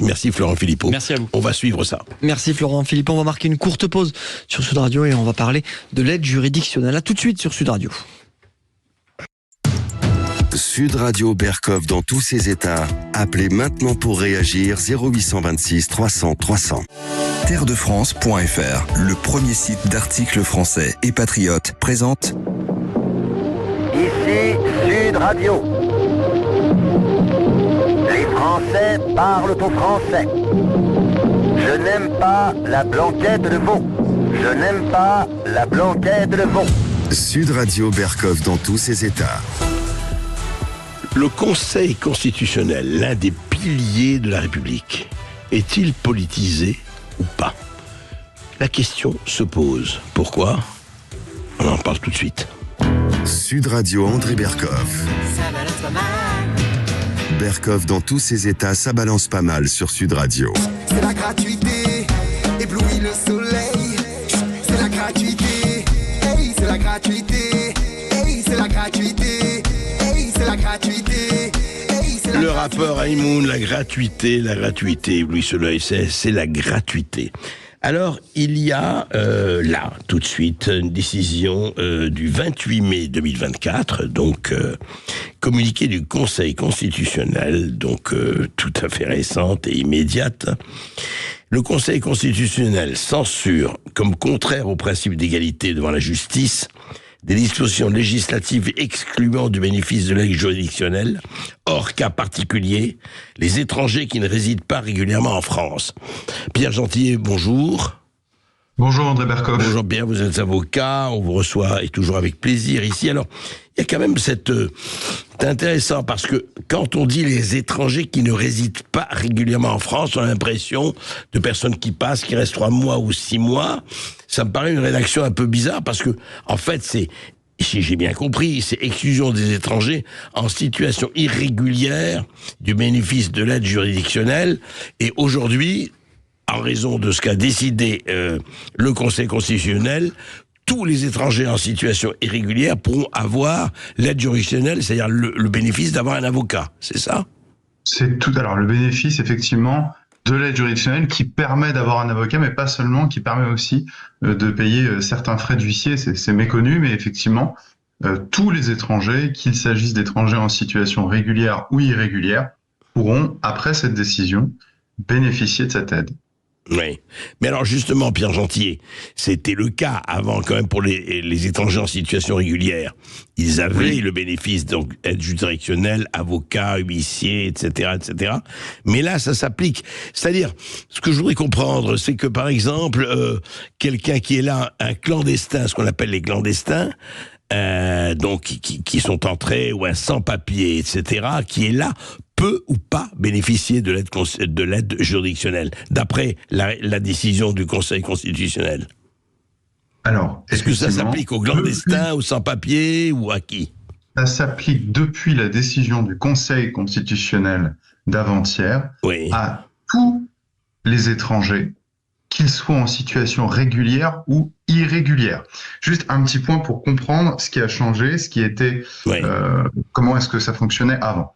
Merci Florent Philippot. Merci à vous. On va suivre ça. Merci Florent Philippot. On va marquer une courte pause sur Sud Radio et on va parler de l'aide juridictionnelle. À tout de suite sur Sud Radio. Sud Radio Berkoff dans tous ses états. Appelez maintenant pour réagir 0826 300 300. Terredefrance.fr, le premier site d'articles français et patriotes, présente Ici Sud Radio. Les Français parlent au français. Je n'aime pas la blanquette de veau. Je n'aime pas la blanquette de veau. Sud Radio Berkoff dans tous ses états. Le Conseil constitutionnel, l'un des piliers de la République, est-il politisé ou pas? La question se pose. Pourquoi? On en parle tout de suite. Sud Radio André Berkoff. Ça balance pas mal. Berkoff dans tous ses états, ça balance pas mal sur Sud Radio. C'est la gratuité, éblouit le soleil. C'est la gratuité, hey, c'est la gratuité. Hey, c'est la gratuité, hey, c'est la gratuité. Le rappeur Haïmoun, la gratuité, éblouit le soleil, c'est la gratuité. Alors, il y a là, tout de suite, une décision du 28 mai 2024, donc communiqué du Conseil constitutionnel, donc tout à fait récente et immédiate. Le Conseil constitutionnel censure, comme contraire au principe d'égalité devant la justice, des dispositions législatives excluant du bénéfice de l'aide juridictionnelle, hors cas particulier, les étrangers qui ne résident pas régulièrement en France. Pierre Gentillet, bonjour. Bonjour André Berkoff. Bonjour Pierre, vous êtes avocat, on vous reçoit et toujours avec plaisir ici. Alors, il y a quand même c'est intéressant parce que quand on dit les étrangers qui ne résident pas régulièrement en France, on a l'impression de personnes qui passent, qui restent 3 mois ou 6 mois. Ça me paraît une rédaction un peu bizarre parce que, en fait, si j'ai bien compris, c'est exclusion des étrangers en situation irrégulière du bénéfice de l'aide juridictionnelle. Et aujourd'hui, en raison de ce qu'a décidé le Conseil constitutionnel, tous les étrangers en situation irrégulière pourront avoir l'aide juridictionnelle, c'est-à-dire le bénéfice d'avoir un avocat, c'est ça ? C'est tout. Alors, le bénéfice, effectivement, de l'aide juridictionnelle qui permet d'avoir un avocat, mais pas seulement, qui permet aussi de payer certains frais d'huissier, c'est méconnu, mais effectivement, tous les étrangers, qu'il s'agisse d'étrangers en situation régulière ou irrégulière, pourront, après cette décision, bénéficier de cette aide. Oui. Mais alors justement, Pierre Gentillet, c'était le cas avant quand même pour les étrangers en situation régulière. Ils avaient le bénéfice, donc aide juridictionnelle, avocat, huissier, etc., etc. Mais là, ça s'applique. C'est-à-dire, ce que je voudrais comprendre, c'est que par exemple, quelqu'un qui est là, un clandestin, ce qu'on appelle les clandestins, donc qui sont entrés, ou un sans-papier, etc., qui est là, peut ou pas bénéficier de l'aide juridictionnelle, d'après la décision du Conseil constitutionnel. Alors, est-ce que ça s'applique aux clandestins, aux sans-papiers, ou à qui ? Ça s'applique depuis la décision du Conseil constitutionnel d'avant-hier à tous les étrangers, qu'ils soient en situation régulière ou irrégulière. Juste un petit point pour comprendre ce qui a changé, ce qui était, comment est-ce que ça fonctionnait avant.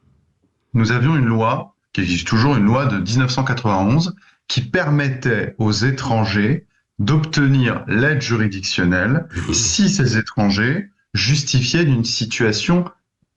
Nous avions une loi, qui existe toujours, une loi de 1991, qui permettait aux étrangers d'obtenir l'aide juridictionnelle si ces étrangers justifiaient d'une situation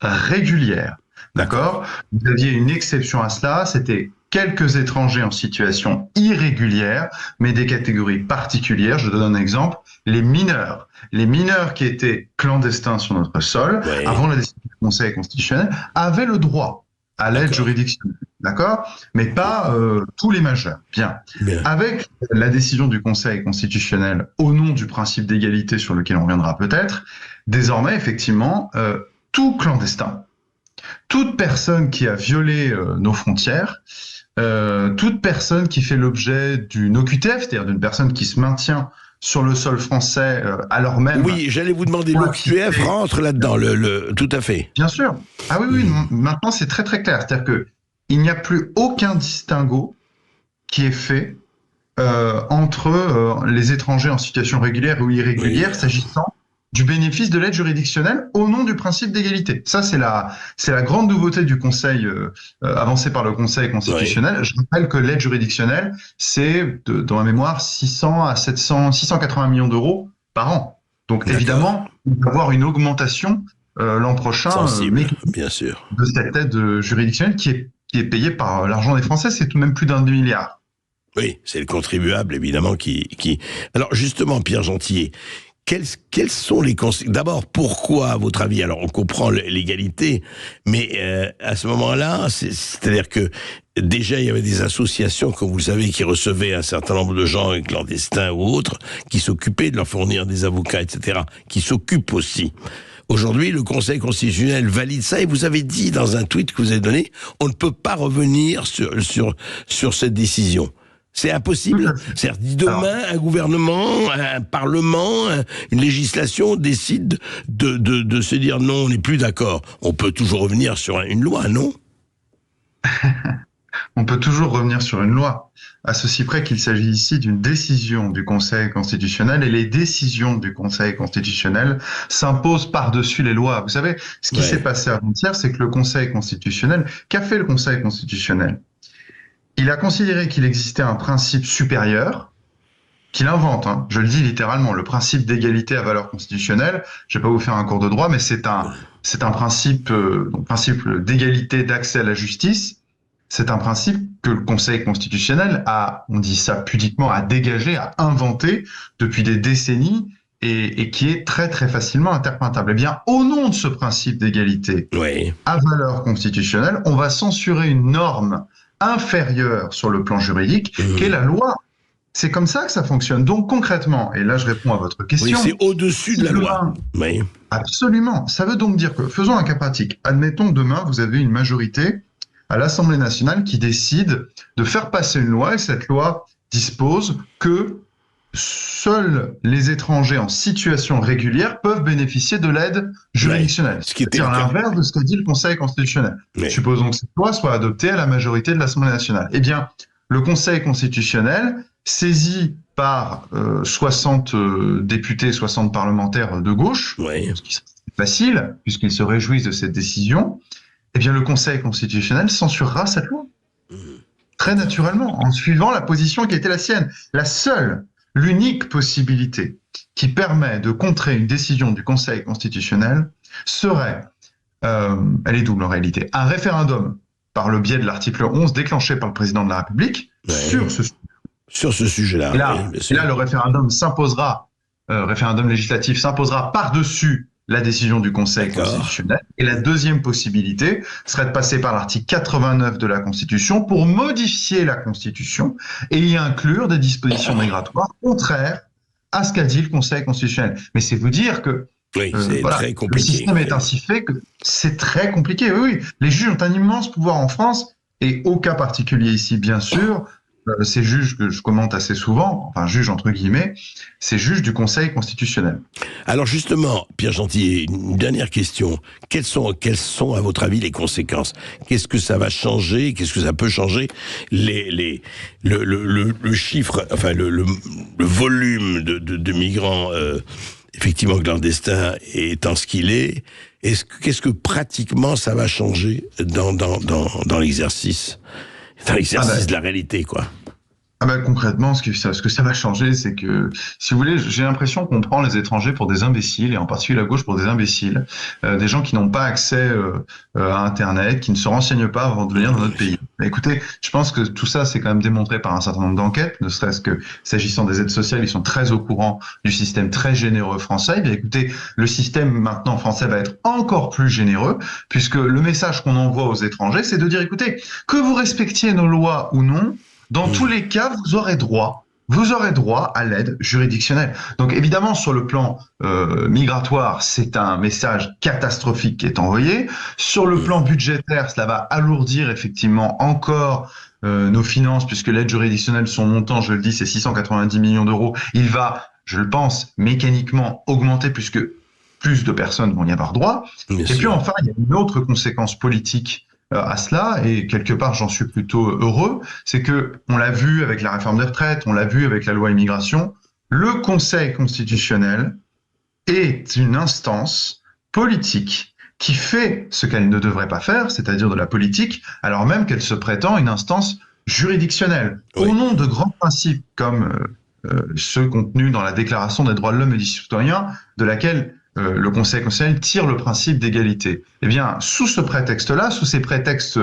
régulière. D'accord ? Vous aviez une exception à cela, c'était quelques étrangers en situation irrégulière, mais des catégories particulières. Je donne un exemple, les mineurs. Les mineurs qui étaient clandestins sur notre sol, avant la décision du Conseil constitutionnel, avaient le droit à l'aide juridictionnelle, d'accord ? Mais pas tous les majeurs. Bien. Avec la décision du Conseil constitutionnel, au nom du principe d'égalité sur lequel on reviendra peut-être, désormais, effectivement, tout clandestin, toute personne qui a violé nos frontières, toute personne qui fait l'objet d'une OQTF, c'est-à-dire d'une personne qui se maintient sur le sol français alors même... Oui, j'allais vous demander, l'OQTF rentre là-dedans, tout à fait. Bien sûr. Ah oui, maintenant c'est très très clair. C'est-à-dire qu'il n'y a plus aucun distinguo qui est fait entre les étrangers en situation régulière ou irrégulière s'agissant du bénéfice de l'aide juridictionnelle au nom du principe d'égalité. Ça, c'est la grande nouveauté du Conseil, avancée par le Conseil constitutionnel. Je rappelle que l'aide juridictionnelle, c'est, dans ma mémoire, 600 à 680 millions d'euros par an. Donc, évidemment, il va y avoir une augmentation l'an prochain bien sûr, de cette aide juridictionnelle qui est payée par l'argent des Français. C'est tout de même plus d'1 milliard. Oui, c'est le contribuable, évidemment, qui... Alors, justement, Pierre Gentillet, quels sont les conséquences ? D'abord, pourquoi, à votre avis ? Alors, on comprend l'égalité, mais à ce moment-là, c'est-à-dire que déjà, il y avait des associations, comme vous le savez, qui recevaient un certain nombre de gens clandestins ou autres, qui s'occupaient de leur fournir des avocats, etc., qui s'occupent aussi. Aujourd'hui, le Conseil constitutionnel valide ça, et vous avez dit dans un tweet que vous avez donné, on ne peut pas revenir sur cette décision. C'est impossible. C'est-à-dire, demain, un gouvernement, un parlement, une législation décide de se dire non, on n'est plus d'accord. On peut toujours revenir sur une loi, non ? On peut toujours revenir sur une loi, à ceci près qu'il s'agit ici d'une décision du Conseil constitutionnel, et les décisions du Conseil constitutionnel s'imposent par-dessus les lois. Vous savez, ce qui s'est passé avant-hier, c'est que le Conseil constitutionnel, qu'a fait le Conseil constitutionnel ? Il a considéré qu'il existait un principe supérieur, qu'il invente, je le dis littéralement, le principe d'égalité à valeur constitutionnelle. Je vais pas vous faire un cours de droit, mais c'est un principe, principe d'égalité d'accès à la justice. C'est un principe que le Conseil constitutionnel a, on dit ça pudiquement, a dégagé, a inventé depuis des décennies et qui est très très facilement interprétable. Eh bien, au nom de ce principe d'égalité à valeur constitutionnelle, on va censurer une norme inférieure sur le plan juridique, qu'est la loi. C'est comme ça que ça fonctionne. Donc concrètement, et là je réponds à votre question... Oui, c'est au-dessus de la loi. Oui. Absolument. Ça veut donc dire que, faisons un cas pratique, admettons demain vous avez une majorité à l'Assemblée nationale qui décide de faire passer une loi, et cette loi dispose que seuls les étrangers en situation régulière peuvent bénéficier de l'aide juridictionnelle. Ce qui était c'est l'inverse de ce qu'a dit le Conseil constitutionnel. Supposons que cette loi soit adoptée à la majorité de l'Assemblée nationale. Eh bien, le Conseil constitutionnel, saisi par 60 députés, 60 parlementaires de gauche, ce qui serait facile, puisqu'ils se réjouissent de cette décision, eh bien le Conseil constitutionnel censurera cette loi. Très naturellement, en suivant la position qui était la sienne. La seule, l'unique possibilité qui permet de contrer une décision du Conseil constitutionnel serait, elle est double en réalité, un référendum par le biais de l'article 11 déclenché par le président de la République sur ce sujet-là. Et là, le référendum s'imposera, référendum législatif s'imposera par-dessus la décision du Conseil constitutionnel. Et la deuxième possibilité serait de passer par l'article 89 de la Constitution pour modifier la Constitution et y inclure des dispositions migratoires contraires à ce qu'a dit le Conseil constitutionnel. Mais c'est vous dire que c'est très compliqué. Le système est ainsi fait que c'est très compliqué. Oui, les juges ont un immense pouvoir en France, et au cas particulier ici, bien sûr, ces juges que je commente assez souvent, enfin juges entre guillemets, ces juges du Conseil constitutionnel. Alors justement, Pierre Gentil, une dernière question. Quelles sont à votre avis les conséquences? Qu'est-ce que ça va changer? Qu'est-ce que ça peut changer? Le chiffre, enfin le volume de migrants effectivement clandestins étant ce qu'il est, qu'est-ce que pratiquement ça va changer dans l'exercice? Dans l'exercice de la réalité, quoi. Concrètement, ce que ça va changer, c'est que, si vous voulez, j'ai l'impression qu'on prend les étrangers pour des imbéciles, et en particulier la gauche pour des imbéciles, des gens qui n'ont pas accès à Internet, qui ne se renseignent pas avant de venir dans notre pays. Écoutez, je pense que tout ça, c'est quand même démontré par un certain nombre d'enquêtes, ne serait-ce que s'agissant des aides sociales, ils sont très au courant du système très généreux français. Eh bien, écoutez, le système maintenant français va être encore plus généreux, puisque le message qu'on envoie aux étrangers, c'est de dire, écoutez, que vous respectiez nos lois ou non, dans tous les cas, vous aurez droit à l'aide juridictionnelle. Donc évidemment, sur le plan migratoire, c'est un message catastrophique qui est envoyé. Sur le plan budgétaire, cela va alourdir effectivement encore nos finances, puisque l'aide juridictionnelle, son montant, je le dis, c'est 690 millions d'euros. Il va, je le pense, mécaniquement augmenter puisque plus de personnes vont y avoir droit. Et puis enfin, il y a une autre conséquence politique à cela, et quelque part j'en suis plutôt heureux, c'est que on l'a vu avec la réforme des retraites, on l'a vu avec la loi immigration, le Conseil constitutionnel est une instance politique qui fait ce qu'elle ne devrait pas faire, c'est-à-dire de la politique, alors même qu'elle se prétend une instance juridictionnelle, au nom de grands principes comme ceux contenus dans la Déclaration des droits de l'homme et du citoyen, de laquelle le Conseil constitutionnel tire le principe d'égalité. Eh bien, sous ce prétexte-là, sous ces textes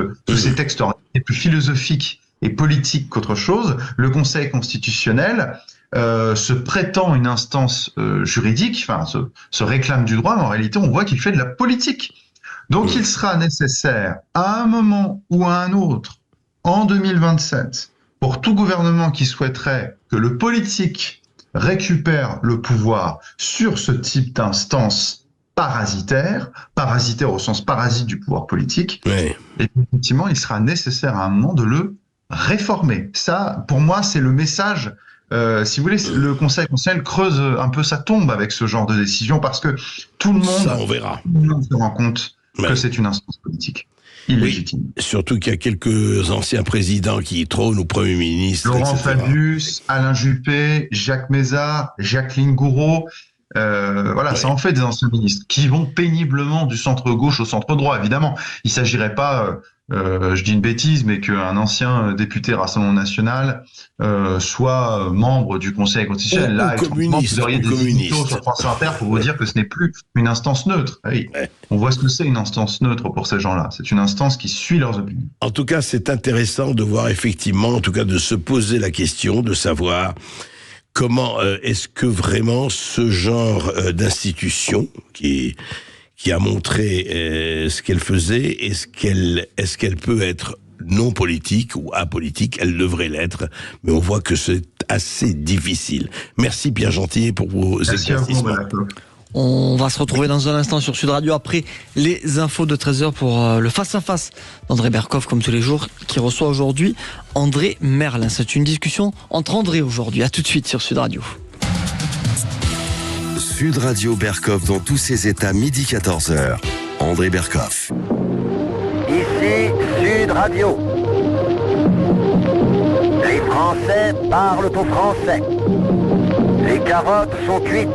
plus philosophiques et politiques qu'autre chose, le Conseil constitutionnel se prétend une instance juridique, enfin, se réclame du droit, mais en réalité, on voit qu'il fait de la politique. Donc, il sera nécessaire, à un moment ou à un autre, en 2027, pour tout gouvernement qui souhaiterait que le politique récupère le pouvoir sur ce type d'instance parasitaire au sens parasite du pouvoir politique, et effectivement, il sera nécessaire à un moment de le réformer. Ça, pour moi, c'est le message. Si vous voulez, le Conseil constitutionnel creuse un peu sa tombe avec ce genre de décision, parce que tout le monde, ça, on verra. Tout le monde se rend compte que c'est une instance politique. Illégitime. Oui, surtout qu'il y a quelques anciens présidents qui trônent ou premiers ministres. Laurent Fabius, Alain Juppé, Jacques Mézard, Jacqueline Gouraud, ça en fait des anciens ministres qui vont péniblement du centre-gauche au centre-droit. Évidemment, il ne s'agirait pas, je dis une bêtise, mais qu'un ancien député Rassemblement National soit membre du Conseil constitutionnel. Là, vous auriez des éditos sur France Inter pour vous dire que ce n'est plus une instance neutre. Oui. On voit ce que c'est une instance neutre pour ces gens-là. C'est une instance qui suit leurs opinions. En tout cas, c'est intéressant de voir effectivement, en tout cas de se poser la question, de savoir comment est-ce que vraiment ce genre d'institution qui a montré ce qu'elle faisait, est-ce qu'elle peut être non politique ou apolitique? Elle devrait l'être, mais on voit que c'est assez difficile. Merci Pierre Gentil pour vos éclaircissements. On va se retrouver dans un instant sur Sud Radio après les infos de 13h pour le face-à-face d'André Berkoff, comme tous les jours, qui reçoit aujourd'hui André Merlin. C'est une discussion entre André aujourd'hui. À tout de suite sur Sud Radio. Sud Radio Berkoff dans tous ses états, midi 14h. André Berkoff. Ici Sud Radio. Français parlent au français. Les carottes sont cuites.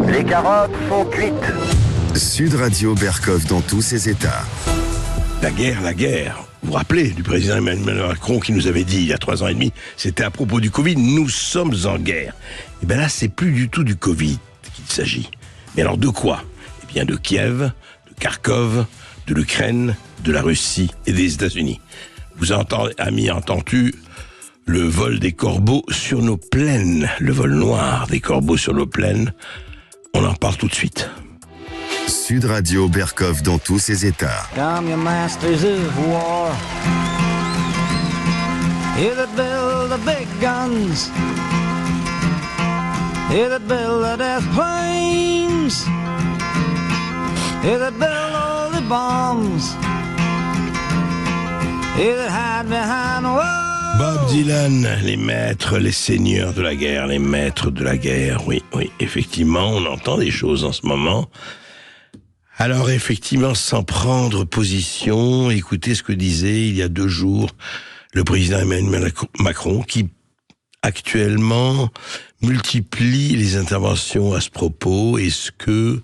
Les carottes sont cuites. Sud Radio Berkov dans tous ses états. La guerre. Vous vous rappelez du président Emmanuel Macron qui nous avait dit il y a 3 ans et demi, c'était à propos du Covid, nous sommes en guerre. Et bien là, c'est plus du tout du Covid qu'il s'agit. Mais alors de quoi ? Eh bien de Kiev, de Kharkov, de l'Ukraine, de la Russie et des États-Unis. Vous entendez, amis, entendu le vol des corbeaux sur nos plaines, le vol noir des corbeaux sur nos plaines. On en parle tout de suite. Sud Radio Berkov dans tous ses états. Come, you masters of war. You that build the big guns. You that build the death planes. You that build all the bombs. You that hide behind walls. Bob Dylan, les maîtres, les seigneurs de la guerre, les maîtres de la guerre. Oui, effectivement, on entend des choses en ce moment. Alors effectivement, sans prendre position, écoutez ce que disait il y a 2 jours le président Emmanuel Macron, qui actuellement multiplie les interventions à ce propos. Est-ce que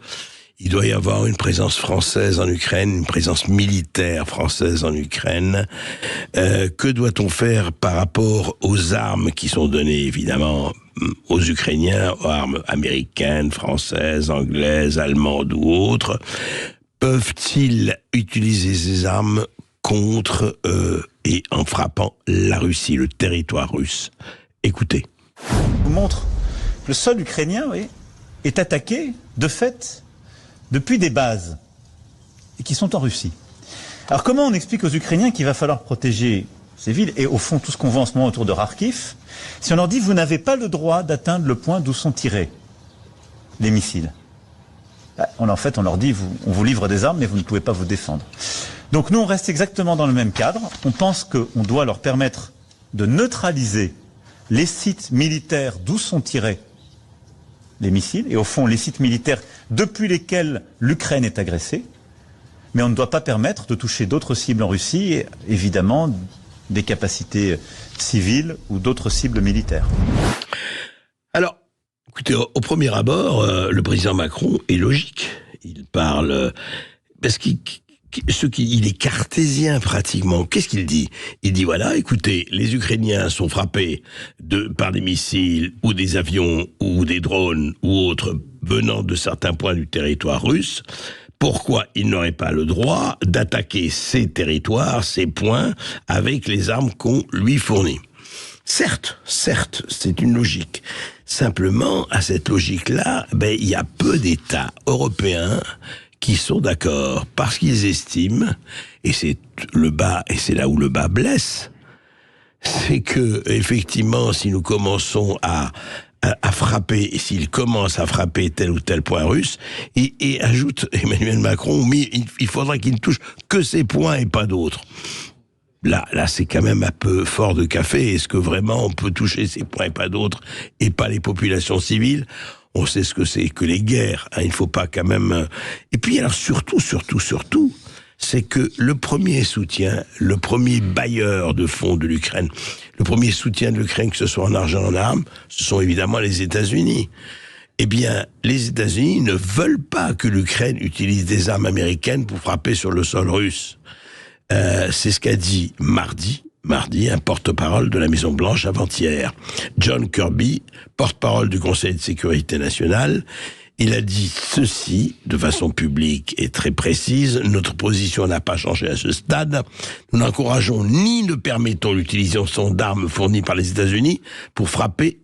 il doit y avoir une présence française en Ukraine, une présence militaire française en Ukraine? Que doit-on faire par rapport aux armes qui sont données, évidemment, aux Ukrainiens, aux armes américaines, françaises, anglaises, allemandes ou autres? Peuvent-ils utiliser ces armes contre et en frappant la Russie, le territoire russe? Écoutez. Vous montre que le sol ukrainien est attaqué, de fait, depuis des bases, et qui sont en Russie. Alors comment on explique aux Ukrainiens qu'il va falloir protéger ces villes, et au fond tout ce qu'on voit en ce moment autour de Kharkiv, si on leur dit vous n'avez pas le droit d'atteindre le point d'où sont tirés les missiles? On leur dit on vous livre des armes mais vous ne pouvez pas vous défendre. Donc nous on reste exactement dans le même cadre, on pense qu'on doit leur permettre de neutraliser les sites militaires d'où sont tirés les missiles, et au fond les sites militaires depuis lesquels l'Ukraine est agressée, mais on ne doit pas permettre de toucher d'autres cibles en Russie, et évidemment des capacités civiles ou d'autres cibles militaires. Alors, écoutez, au premier abord, le président Macron est logique. Il parle parce qu'il est cartésien pratiquement. Qu'est-ce qu'il dit? Il dit voilà, écoutez, les Ukrainiens sont frappés par des missiles ou des avions ou des drones ou autres venant de certains points du territoire russe. Pourquoi ils n'auraient pas le droit d'attaquer ces territoires, ces points, avec les armes qu'on lui fournit? Certes, c'est une logique. Simplement, à cette logique-là, il y a peu d'États européens qui sont d'accord, parce qu'ils estiment, et c'est là où le bas blesse, c'est que, effectivement, si nous commençons à frapper, et s'il commence à frapper tel ou tel point russe, et ajoute Emmanuel Macron, mais il faudra qu'il ne touche que ces points et pas d'autres. Là, c'est quand même un peu fort de café. Est-ce que vraiment on peut toucher ces points et pas d'autres, et pas les populations civiles? On sait ce que c'est que les guerres, il ne faut pas quand même... Et puis alors surtout, c'est que le premier soutien, le premier bailleur de fonds de l'Ukraine, le premier soutien de l'Ukraine, que ce soit en argent, en armes, ce sont évidemment les États-Unis. Eh bien, les États-Unis ne veulent pas que l'Ukraine utilise des armes américaines pour frapper sur le sol russe. C'est ce qu'a dit mardi, un porte-parole de la Maison-Blanche avant-hier. John Kirby, porte-parole du Conseil de sécurité nationale, il a dit ceci de façon publique et très précise: notre position n'a pas changé à ce stade. Nous n'encourageons ni ne permettons l'utilisation d'armes fournies par les États-Unis pour frapper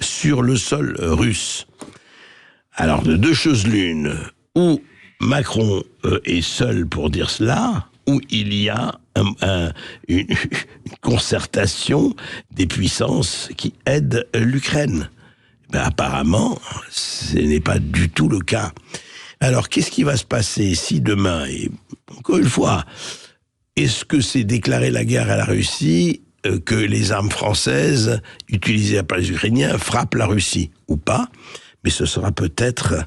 sur le sol russe. Alors, de 2 choses l'une, ou Macron est seul pour dire cela, où il y a une concertation des puissances qui aident l'Ukraine. Apparemment, ce n'est pas du tout le cas. Alors, qu'est-ce qui va se passer si demain, et encore une fois, est-ce que c'est déclarer la guerre à la Russie que les armes françaises utilisées par les Ukrainiens frappent la Russie, ou pas? Mais ce sera peut-être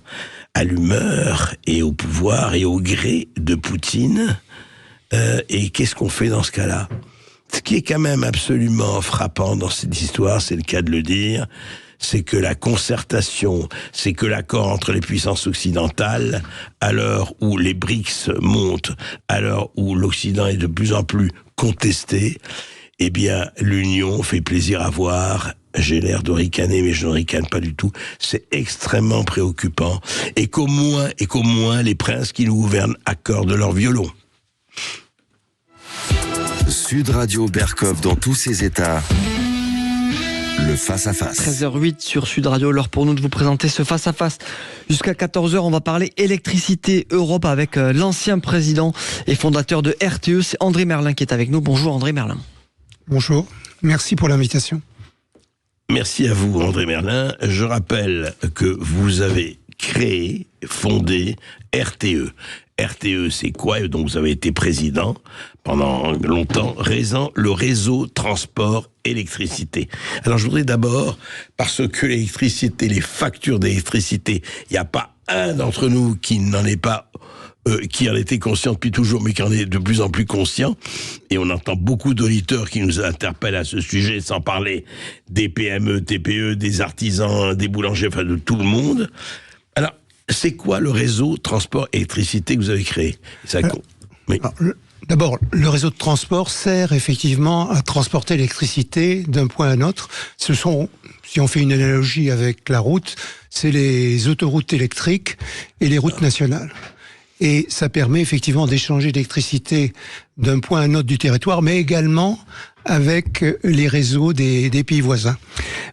à l'humeur et au pouvoir et au gré de Poutine. Et qu'est-ce qu'on fait dans ce cas-là? Ce qui est quand même absolument frappant dans cette histoire, c'est le cas de le dire, c'est que la concertation, c'est que l'accord entre les puissances occidentales, à l'heure où les BRICS montent, à l'heure où l'Occident est de plus en plus contesté, eh bien, l'Union fait plaisir à voir. J'ai l'air de ricaner, mais je ne ricane pas du tout. C'est extrêmement préoccupant. Et qu'au moins, les princes qui nous gouvernent accordent leur violon. Sud Radio Berkov dans tous ses états. Le face-à-face. 13h08 sur Sud Radio, l'heure pour nous de vous présenter ce face-à-face. Jusqu'à 14h, on va parler électricité Europe avec l'ancien président et fondateur de RTE. C'est André Merlin qui est avec nous. Bonjour André Merlin. Bonjour, merci pour l'invitation. Merci à vous André Merlin. Je rappelle que vous avez créé, fondé RTE. RTE, c'est quoi? Donc vous avez été président pendant longtemps, le réseau transport électricité. Alors je voudrais d'abord, parce que l'électricité, les factures d'électricité, il n'y a pas un d'entre nous qui n'en est pas, qui en était conscient depuis toujours, mais qui en est de plus en plus conscient. Et on entend beaucoup d'auditeurs qui nous interpellent à ce sujet, sans parler des PME, TPE, des artisans, des boulangers, enfin de tout le monde. Alors, c'est quoi le réseau transport électricité que vous avez créé? Oui. D'abord, le réseau de transport sert effectivement à transporter l'électricité d'un point à un autre. Ce sont, si on fait une analogie avec la route, c'est les autoroutes électriques et les routes nationales. Et ça permet effectivement d'échanger l'électricité d'un point à un autre du territoire, mais également avec les réseaux des pays voisins.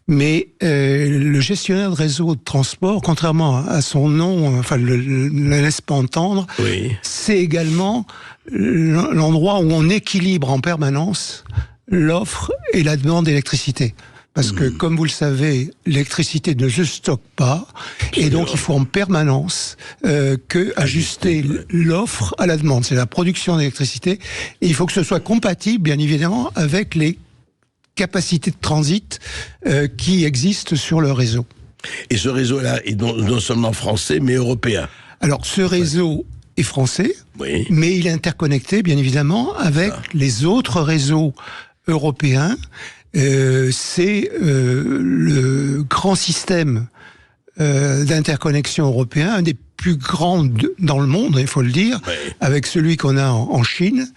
Mais le gestionnaire de réseau de transport, contrairement à son nom, enfin ne laisse pas entendre, oui. C'est également l'endroit où on équilibre en permanence l'offre et la demande d'électricité. Parce que, comme vous le savez, l'électricité ne se stocke pas, et donc il faut en permanence ajuster l'offre à la demande. C'est la production d'électricité, et il faut que ce soit compatible, bien évidemment, avec les capacités de transit qui existent sur le réseau. Et ce réseau-là est non seulement français, mais européen. Alors, ce réseau est français, oui. Mais il est interconnecté, bien évidemment, avec les autres réseaux européens. C'est le grand système d'interconnexion européen, un des plus grands dans le monde, il faut le dire, oui. Avec celui qu'on a en Chine,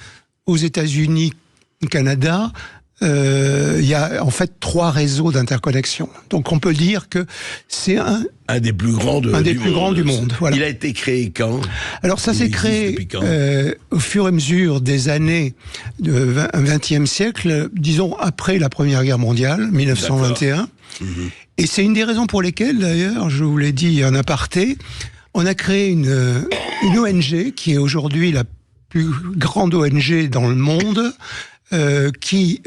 aux États-Unis, au Canada. Il y a en fait 3 réseaux d'interconnexion. Donc on peut dire que c'est un des plus grands du monde. Voilà. Il a été créé quand? Alors ça s'est créé au fur et à mesure des années du XXe siècle, disons après la Première Guerre mondiale, 1921. Et c'est une des raisons pour lesquelles, d'ailleurs, je vous l'ai dit en aparté, on a créé une ONG qui est aujourd'hui la plus grande ONG dans le monde, qui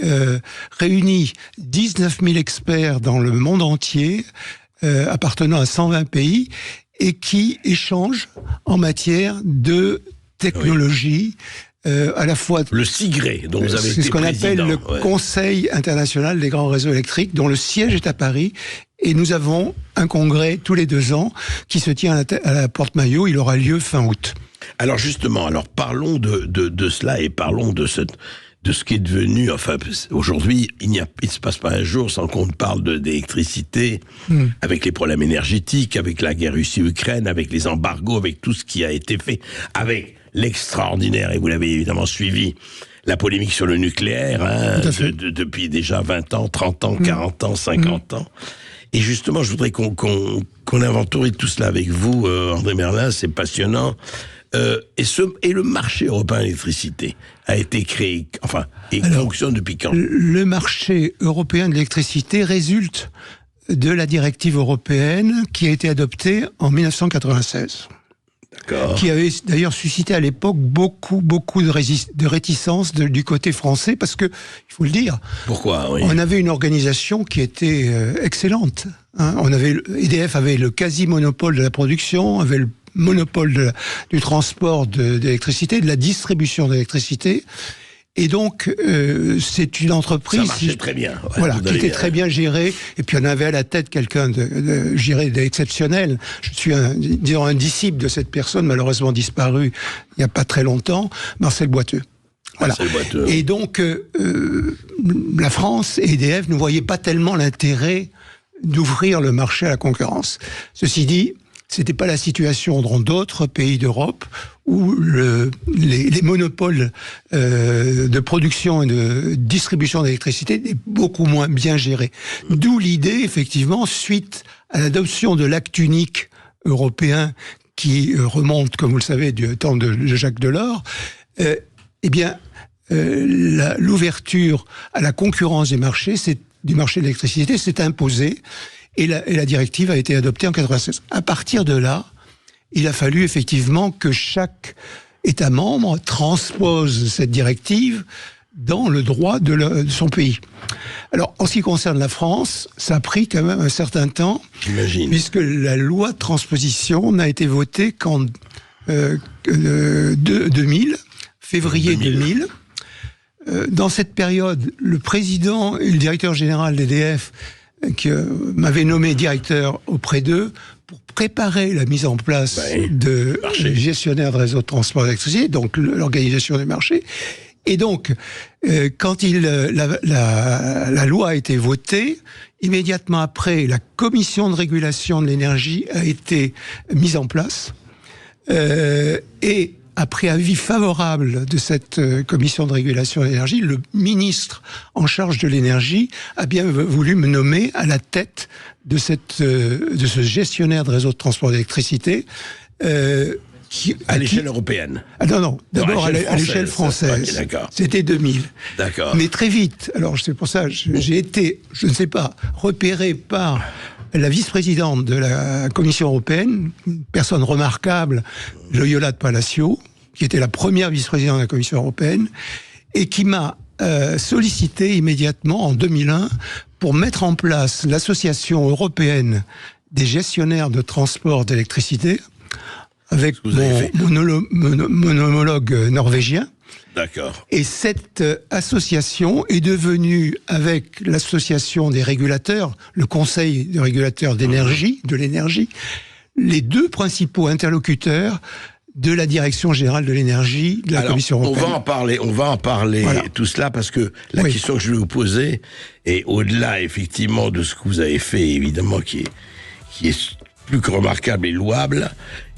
réunit 19 000 experts dans le monde entier, appartenant à 120 pays, et qui échange en matière de technologie, à la fois... Le CIGRE, dont vous avez été président. C'est ce qu'on appelle le Conseil international des grands réseaux électriques, dont le siège est à Paris, et nous avons un congrès tous les 2 ans qui se tient à la Porte Maillot. Il aura lieu fin août. Alors justement, parlons de cela et parlons de ce qui est devenu, enfin, aujourd'hui, il ne se passe pas un jour sans qu'on parle d'électricité, avec les problèmes énergétiques, avec la guerre Russie-Ukraine, avec les embargos, avec tout ce qui a été fait, avec l'extraordinaire, et vous l'avez évidemment suivi, la polémique sur le nucléaire, depuis déjà 20 ans, 30 ans, 40 ans, 50 ans. Et justement, je voudrais qu'on inventorie tout cela avec vous, André Merlin, c'est passionnant. Et le marché européen d'électricité a été créé, fonctionne depuis quand? Le marché européen de l'électricité résulte de la directive européenne qui a été adoptée en 1996. D'accord. Qui avait d'ailleurs suscité à l'époque beaucoup de réticence du côté français, parce que, il faut le dire, pourquoi, oui. On avait une organisation qui était excellente. EDF avait le quasi-monopole de la production, avait le monopole du transport d'électricité, de la distribution d'électricité. Et donc, c'est une entreprise... Ça marchait très bien. Ouais, voilà, qui était très bien gérée. Et puis, on avait à la tête quelqu'un d'exceptionnel. Je suis un disciple de cette personne, malheureusement disparu il n'y a pas très longtemps, Marcel Boiteux. Voilà. Et donc, la France et EDF ne voyaient pas tellement l'intérêt d'ouvrir le marché à la concurrence. Ceci dit, c'était pas la situation dans d'autres pays d'Europe où les monopoles de production et de distribution d'électricité étaient beaucoup moins bien gérés. D'où l'idée, effectivement, suite à l'adoption de l'acte unique européen qui remonte, comme vous le savez, du temps de Jacques Delors, l'ouverture à la concurrence du marché de l'électricité s'est imposée et la directive a été adoptée en 1996. À partir de là, il a fallu effectivement que chaque État membre transpose cette directive dans le droit de son pays. Alors, en ce qui concerne la France, ça a pris quand même un certain temps, j'imagine, puisque la loi de transposition n'a été votée qu'en 2000, février 2000. Dans cette période, le président et le directeur général d'EDF, qui m'avait nommé directeur auprès d'eux, pour préparer la mise en place de gestionnaire de réseau de transport d'électricité, donc l'organisation du marché. Et donc, quand la loi a été votée, immédiatement après, la commission de régulation de l'énergie a été mise en place. Et après avis favorable de cette commission de régulation de l'énergie, le ministre en charge de l'énergie a bien voulu me nommer à la tête de ce gestionnaire de réseau de transport d'électricité. À l'échelle européenne. Ah non, d'abord à l'échelle française. Okay, c'était 2000. D'accord. Mais très vite, alors c'est pour ça, j'ai été, je ne sais pas, repéré par la vice-présidente de la Commission européenne, une personne remarquable, Loyola de Palacio, qui était la première vice-présidente de la Commission européenne, et qui m'a sollicité immédiatement en 2001 pour mettre en place l'association européenne des gestionnaires de transport d'électricité, avec mon homologue norvégien. D'accord. Et cette association est devenue, avec l'association des régulateurs, le Conseil des régulateurs d'énergie, de l'énergie, les deux principaux interlocuteurs de la Direction générale de l'énergie de la Commission européenne. On va en parler tout cela, parce que la question que je vais vous poser est au-delà, effectivement, de ce que vous avez fait, évidemment, qui est plus que remarquable et louable.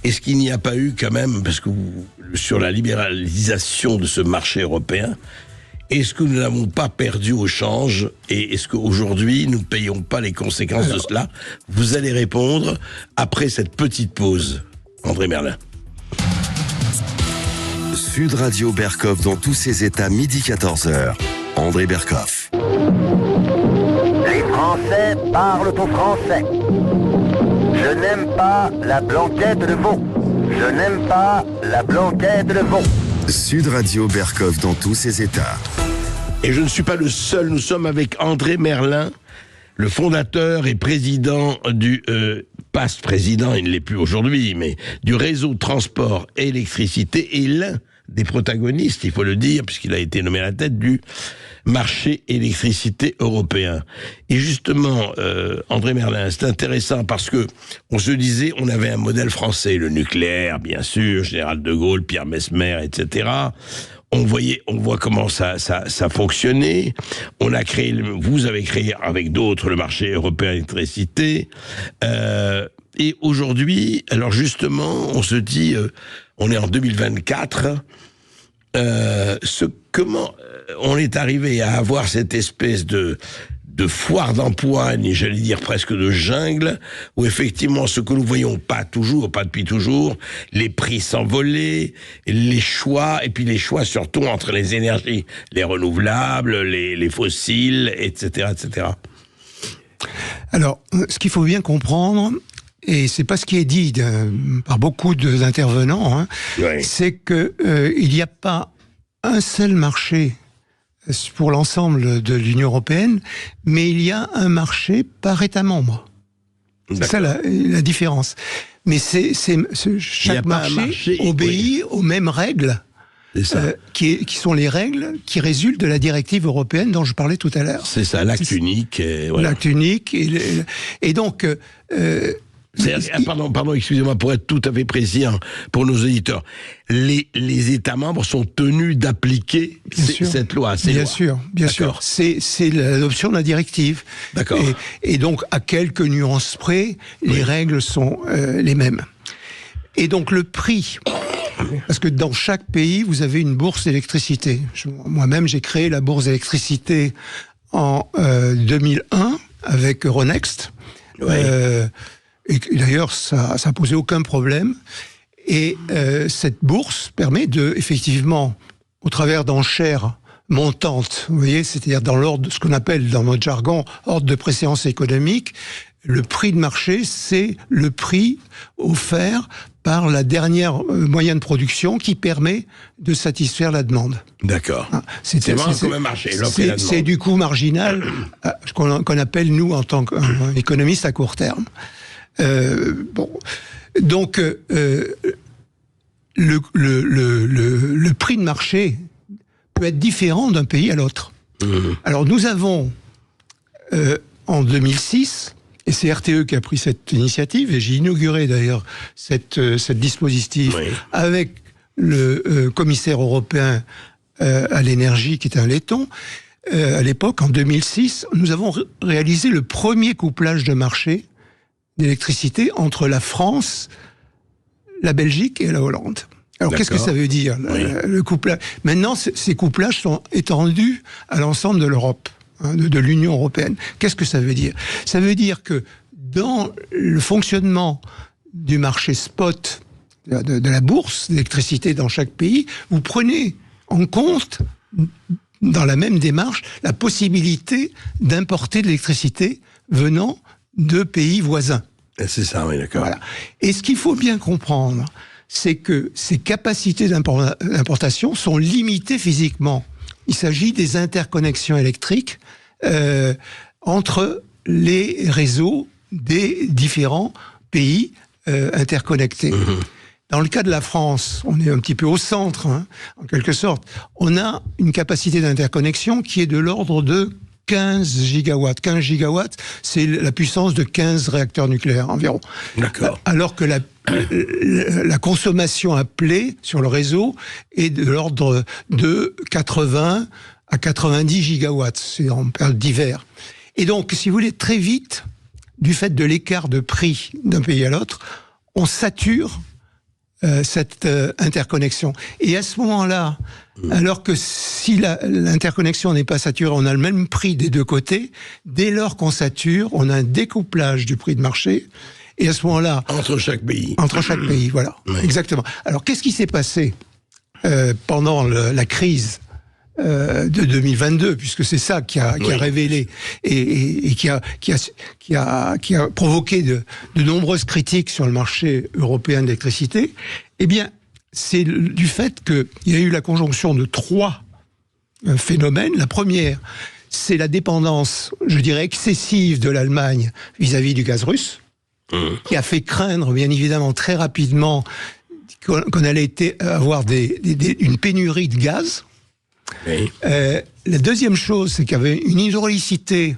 Est-ce qu'il n'y a pas eu quand même, parce que sur la libéralisation de ce marché européen, est-ce que nous n'avons pas perdu au change, et est-ce qu'aujourd'hui nous ne payons pas les conséquences de cela? Vous allez répondre après cette petite pause. André Merlin. Sud Radio Berkov dans tous ses états, midi 14h. André Berkov. Les Français parlent au français. Je n'aime pas la blanquette de veau. Je n'aime pas la blanquette de veau. Sud Radio Berkov dans tous ses états. Et je ne suis pas le seul, nous sommes avec André Merlin, le fondateur et président du, président, il ne l'est plus aujourd'hui, mais du réseau transport et électricité, et l'un des protagonistes, il faut le dire, puisqu'il a été nommé à la tête du marché électricité européen. Et justement, André Merlin, c'est intéressant parce que on se disait, on avait un modèle français, le nucléaire, bien sûr, Général de Gaulle, Pierre Messmer, etc. On voit comment ça fonctionnait. Vous avez créé avec d'autres le marché européen d'électricité. Et aujourd'hui, alors justement, on se dit, on est en 2024. Comment on est arrivé à avoir cette espèce de foire d'empoigne, et j'allais dire presque de jungle, où effectivement ce que nous voyons pas depuis toujours, les prix s'envolaient, les choix, et puis les choix surtout entre les énergies, les renouvelables, les fossiles, etc., etc. Alors, ce qu'il faut bien comprendre, et c'est pas ce qui est dit par beaucoup d'intervenants, c'est que il n'y a pas un seul marché pour l'ensemble de l'Union européenne, mais il y a un marché par État membre. C'est ça la différence. Mais chaque marché obéit aux mêmes règles, qui sont les règles qui résultent de la directive européenne dont je parlais tout à l'heure. C'est ça, l'acte unique. L'acte unique. Et donc, Pardon, excusez-moi, pour être tout à fait précis pour nos auditeurs, les États membres sont tenus d'appliquer cette loi. Bien sûr. C'est l'adoption de la directive. D'accord. Et donc, à quelques nuances près, les règles sont les mêmes. Et donc, le prix... Parce que dans chaque pays, vous avez une bourse d'électricité. Moi-même, j'ai créé la bourse d'électricité en 2001 avec Euronext. Et d'ailleurs, ça posait aucun problème. Et cette bourse permet effectivement, au travers d'enchères montantes, vous voyez, c'est-à-dire dans l'ordre de ce qu'on appelle dans notre jargon ordre de préséance économique, le prix de marché, c'est le prix offert par la dernière moyen de production qui permet de satisfaire la demande. D'accord. C'est vraiment comme un marché, l'offre et la demande. C'est du coût marginal, qu'on appelle, nous, en tant qu'économistes, à court terme. Donc, le prix de marché peut être différent d'un pays à l'autre. Alors, nous avons, en 2006... Et c'est RTE qui a pris cette initiative, et j'ai inauguré d'ailleurs cette dispositif avec le commissaire européen à l'énergie, qui était un laiton. À l'époque, en 2006, nous avons réalisé le premier couplage de marché d'électricité entre la France, la Belgique et la Hollande. Alors, qu'est-ce que ça veut dire, le couplage ? Maintenant, ces couplages sont étendus à l'ensemble de l'Europe. De l'Union européenne. Qu'est-ce que ça veut dire ? Ça veut dire que dans le fonctionnement du marché spot de la bourse d'électricité dans chaque pays, vous prenez en compte, dans la même démarche, la possibilité d'importer de l'électricité venant de pays voisins. C'est ça, oui, d'accord. Voilà. Et ce qu'il faut bien comprendre, c'est que ces capacités d'importation sont limitées physiquement. Il s'agit des interconnexions électriques entre les réseaux des différents pays interconnectés. Dans le cas de la France, on est un petit peu au centre, en quelque sorte. On a une capacité d'interconnexion qui est de l'ordre de 15 gigawatts. 15 gigawatts, c'est la puissance de 15 réacteurs nucléaires environ. D'accord. Alors que la consommation appelée sur le réseau est de l'ordre de 80 à 90 gigawatts. C'est en période d'hiver. Et donc, si vous voulez, très vite, du fait de l'écart de prix d'un pays à l'autre, on sature cette interconnexion. Et à ce moment-là, alors que si l'interconnexion n'est pas saturée, on a le même prix des deux côtés, dès lors qu'on sature, on a un découplage du prix de marché. Et à ce moment-là... Entre chaque pays. Entre chaque pays, voilà. Ouais. Exactement. Alors, qu'est-ce qui s'est passé pendant la crise de 2022, puisque c'est ça qui a révélé et qui a provoqué de nombreuses critiques sur le marché européen d'électricité? Eh bien, c'est du fait qu'il y a eu la conjonction de trois phénomènes. La première, c'est la dépendance, je dirais, excessive de l'Allemagne vis-à-vis du gaz russe, qui a fait craindre, bien évidemment, très rapidement qu'on allait avoir une pénurie de gaz. Oui. La deuxième chose, c'est qu'il y avait une hydraulicité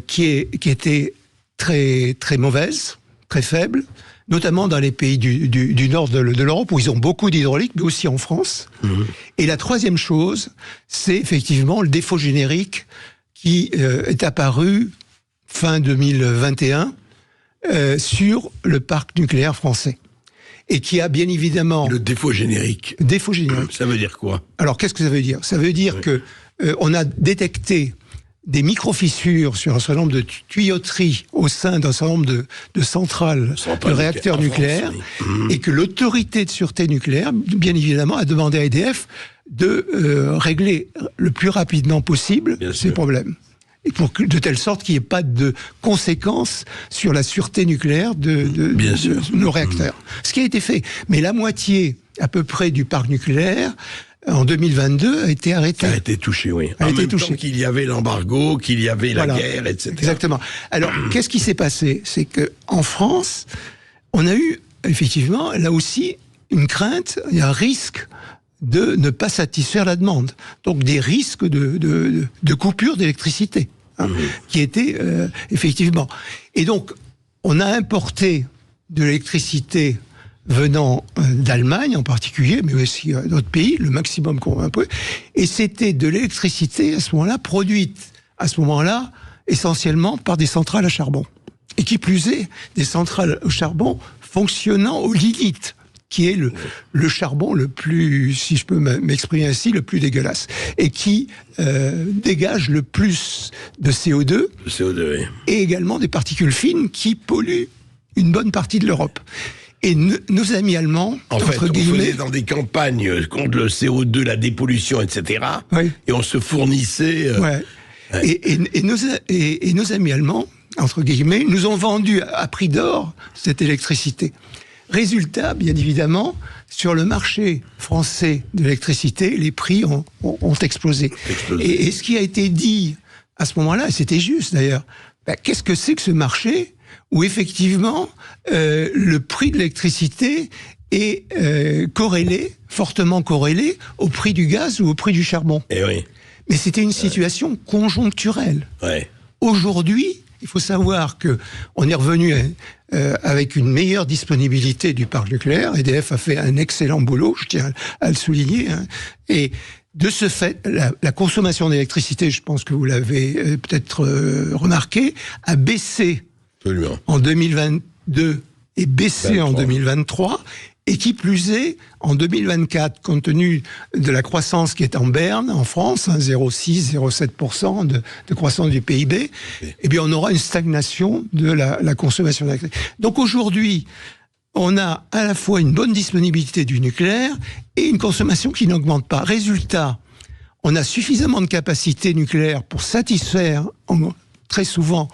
qui était très, très mauvaise, très faible, notamment dans les pays du nord de l'Europe, où ils ont beaucoup d'hydraulique, mais aussi en France. Et la troisième chose, c'est effectivement le défaut générique qui est apparu fin 2021 sur le parc nucléaire français. Et qui a bien évidemment... Le défaut générique. Défaut générique. Ça veut dire quoi? Alors, qu'est-ce que ça veut dire? Ça veut dire que on a détecté des micro-fissures sur un certain nombre de tuyauteries au sein d'un certain nombre de centrales de réacteurs nucléaires, et que l'autorité de sûreté nucléaire, bien évidemment, a demandé à EDF de régler le plus rapidement possible ces problèmes. Et de telle sorte qu'il n'y ait pas de conséquences sur la sûreté nucléaire de nos réacteurs. Ce qui a été fait. Mais la moitié, à peu près, du parc nucléaire, en 2022, a été arrêtée. A été touchée, oui. En même temps qu'il y avait l'embargo, qu'il y avait la guerre, etc. Exactement. Alors, qu'est-ce qui s'est passé? C'est qu'en France, on a eu, effectivement, là aussi, une crainte, il y a un risque de ne pas satisfaire la demande. Donc, des risques de coupure d'électricité. Qui était effectivement. Et donc, on a importé de l'électricité venant d'Allemagne en particulier, mais aussi d'autres pays, le maximum qu'on peut. Et c'était de l'électricité à ce moment-là produite à ce moment-là essentiellement par des centrales à charbon. Et qui plus est, des centrales au charbon fonctionnant au lignite, qui est le charbon le plus, si je peux m'exprimer ainsi, le plus dégueulasse, et qui dégage le plus de CO2, oui. Et également des particules fines qui polluent une bonne partie de l'Europe. Et nos amis allemands, en fait, on faisait dans des campagnes contre le CO2, la dépollution, etc. Oui. Et on se fournissait... Ouais. Et nos amis allemands, entre guillemets, nous ont vendu à prix d'or cette électricité. Résultat, bien évidemment, sur le marché français de l'électricité, les prix ont explosé. Et ce qui a été dit à ce moment-là, et c'était juste d'ailleurs, qu'est-ce que c'est que ce marché où effectivement le prix de l'électricité est fortement corrélé au prix du gaz ou au prix du charbon. Et oui. Mais c'était une situation conjoncturelle. Ouais. Aujourd'hui, il faut savoir que on est revenu avec une meilleure disponibilité du parc nucléaire. EDF a fait un excellent boulot, je tiens à le souligner. Et de ce fait, la consommation d'électricité, je pense que vous l'avez peut-être remarqué, a baissé en 2022 et baissé en 2023. Et qui plus est, en 2024, compte tenu de la croissance qui est en berne, en France, 0,6-0,7% de croissance du PIB, eh bien, on aura une stagnation de la consommation d'électricité. Donc aujourd'hui, on a à la fois une bonne disponibilité du nucléaire et une consommation qui n'augmente pas. Résultat, on a suffisamment de capacité nucléaire pour satisfaire très souvent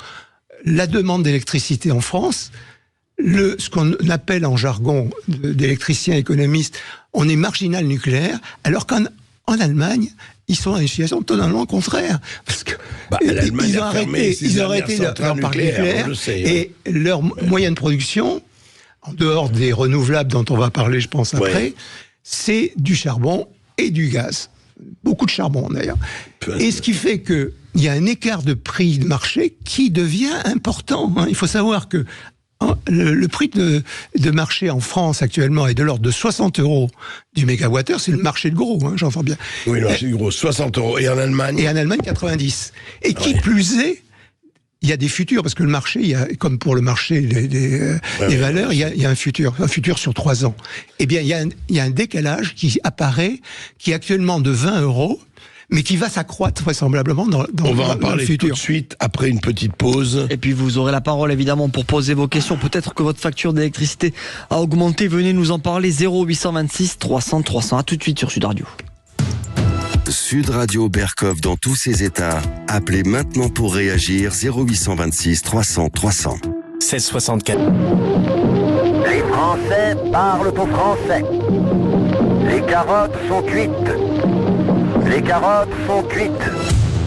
la demande d'électricité en France. Ce qu'on appelle en jargon d'électriciens économistes, on est marginal nucléaire, alors qu'en Allemagne, ils sont dans une situation totalement contraire. Parce que ils ont arrêté leur parc nucléaire et leur moyen de production, en dehors des renouvelables dont on va parler, je pense, après, c'est du charbon et du gaz. Beaucoup de charbon, d'ailleurs. Et ce qui fait qu'il y a un écart de prix de marché qui devient important. Il faut savoir que le prix de marché en France actuellement est de l'ordre de 60 € du mégawattheure. C'est le marché de gros, j'entends bien. Oui, le marché de gros, 60 €. Et en Allemagne ? Et en Allemagne, 90. Et qui plus est, il y a des futurs, parce que le marché, il y a, comme pour le marché des valeurs, il y a un futur sur 3 ans. Eh bien, il y a un décalage qui apparaît, qui est actuellement de 20 €, mais qui va s'accroître vraisemblablement dans On va en le parler futur. tout de suite, après une petite pause. Et puis vous aurez la parole évidemment pour poser vos questions. Peut-être que votre facture d'électricité a augmenté. Venez nous en parler. 0826 300 300. À tout de suite sur Sud Radio. Sud Radio Berkov dans tous ses états. Appelez maintenant pour réagir 0826 300 300. 1664. Les Français parlent au français. Les carottes sont cuites. Les carottes sont cuites.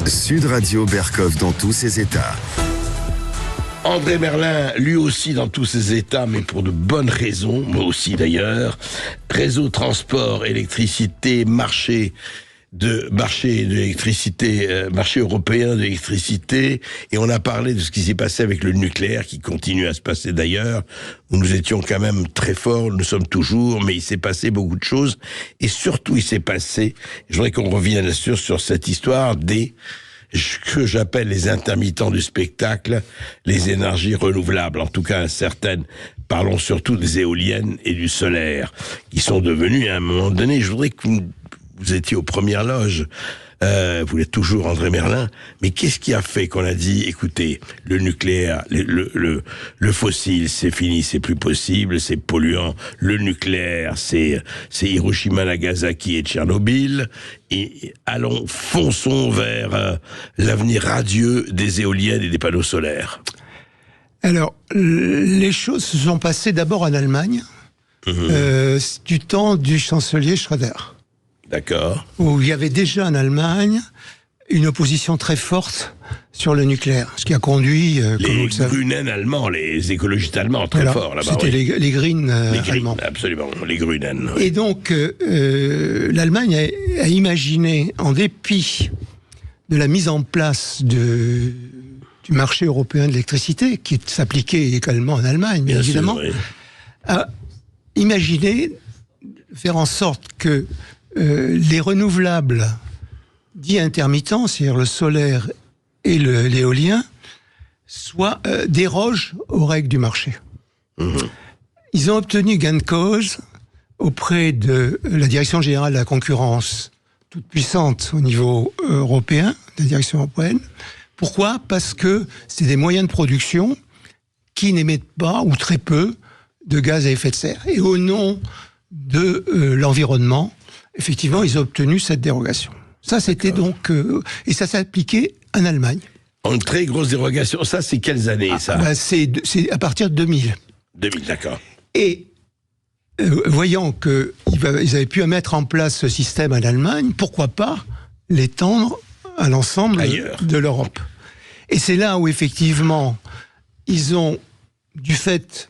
Sud Radio Berkov dans tous ses états. André Merlin, lui aussi dans tous ses états, mais pour de bonnes raisons, moi aussi d'ailleurs. Réseau transport, électricité, marché d'électricité, marché européen d'électricité, et on a parlé de ce qui s'est passé avec le nucléaire, qui continue à se passer d'ailleurs, où nous étions quand même très forts, nous sommes toujours, mais il s'est passé beaucoup de choses, et surtout il s'est passé, je voudrais qu'on revienne sur cette histoire des que j'appelle les intermittents du spectacle, les énergies renouvelables, en tout cas certaines. Parlons surtout des éoliennes et du solaire, qui sont devenues à un moment donné, je voudrais que vous étiez aux premières loges, vous l'êtes toujours, André Merlin, mais qu'est-ce qui a fait qu'on a dit, écoutez, le nucléaire, le fossile, c'est fini, c'est plus possible, c'est polluant, le nucléaire, c'est Hiroshima, Nagasaki et Tchernobyl, et fonçons vers l'avenir radieux des éoliennes et des panneaux solaires. Alors, les choses se sont passées d'abord en Allemagne, du temps du chancelier Schröder. D'accord. Où il y avait déjà en Allemagne une opposition très forte sur le nucléaire, ce qui a conduit... les Grünen allemands, les écologistes allemands, très forts là-bas. C'était les Green allemands. Absolument, les Grünen. Oui. Et donc, l'Allemagne a imaginé, en dépit de la mise en place du marché européen de l'électricité, qui s'appliquait également en Allemagne, bien évidemment, a imaginé faire en sorte que les renouvelables dits intermittents, c'est-à-dire le solaire et l'éolien, dérogent aux règles du marché. Ils ont obtenu gain de cause auprès de la Direction générale de la concurrence, toute puissante au niveau européen, la direction européenne. Pourquoi ? Parce que c'est des moyens de production qui n'émettent pas, ou très peu, de gaz à effet de serre. Et au nom de l'environnement, effectivement, ils ont obtenu cette dérogation. Ça, c'était donc... et ça s'est appliqué en Allemagne. Une très grosse dérogation. Ça, c'est quelles années, ça ? C'est à partir de 2000. 2000, d'accord. Et voyant qu'ils avaient pu mettre en place ce système en Allemagne, pourquoi pas l'étendre à l'ensemble de l'Europe. Et c'est là où, effectivement, ils ont, du fait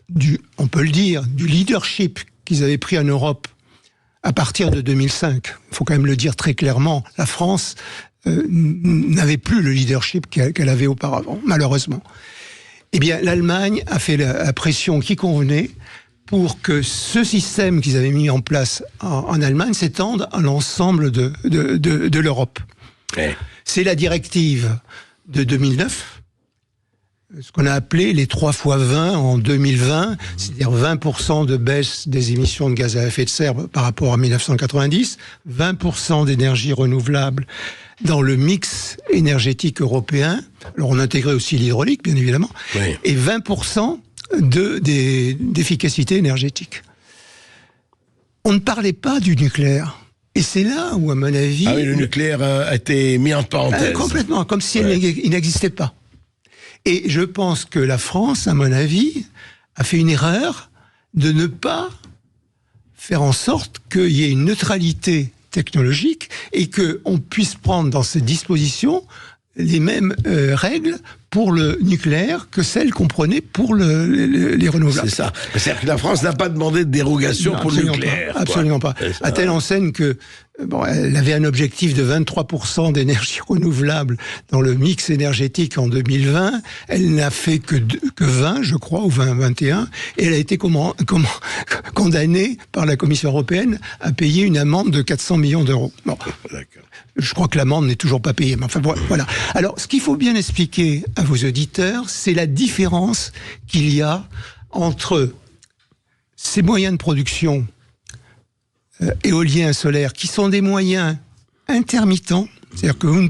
on peut le dire, du leadership qu'ils avaient pris en Europe à partir de 2005, il faut quand même le dire très clairement, la France n'avait plus le leadership qu'elle avait auparavant, malheureusement. Eh bien, l'Allemagne a fait la pression qui convenait pour que ce système qu'ils avaient mis en place en Allemagne s'étende à l'ensemble de l'Europe. Ouais. C'est la directive de 2009, ce qu'on a appelé les 3 x 20 en 2020, c'est-à-dire 20% de baisse des émissions de gaz à effet de serre par rapport à 1990, 20% d'énergie renouvelable dans le mix énergétique européen. Alors on intégrait aussi l'hydraulique, bien évidemment, oui. Et 20% d'efficacité énergétique. On ne parlait pas du nucléaire. Et c'est là où, à mon avis... Ah oui, le nucléaire a été mis en parenthèse. Complètement, comme si il n'existait pas. Et je pense que la France, à mon avis, a fait une erreur de ne pas faire en sorte qu'il y ait une neutralité technologique et qu'on puisse prendre dans ces dispositions les mêmes règles pour le nucléaire que celles qu'on prenait pour les renouvelables. C'est ça. C'est-à-dire que la France n'a pas demandé de dérogation pour le nucléaire. Absolument pas. À telle enseigne que elle avait un objectif de 23% d'énergie renouvelable dans le mix énergétique en 2020. Elle n'a fait que 20, je crois, ou 21. Et elle a été condamnée par la Commission européenne à payer une amende de 400 millions d'euros. Bon. D'accord. Je crois que l'amende n'est toujours pas payée. Mais enfin, voilà. Alors, ce qu'il faut bien expliquer à vos auditeurs, c'est la différence qu'il y a entre ces moyens de production éoliens, solaires, qui sont des moyens intermittents, c'est-à-dire que vous ne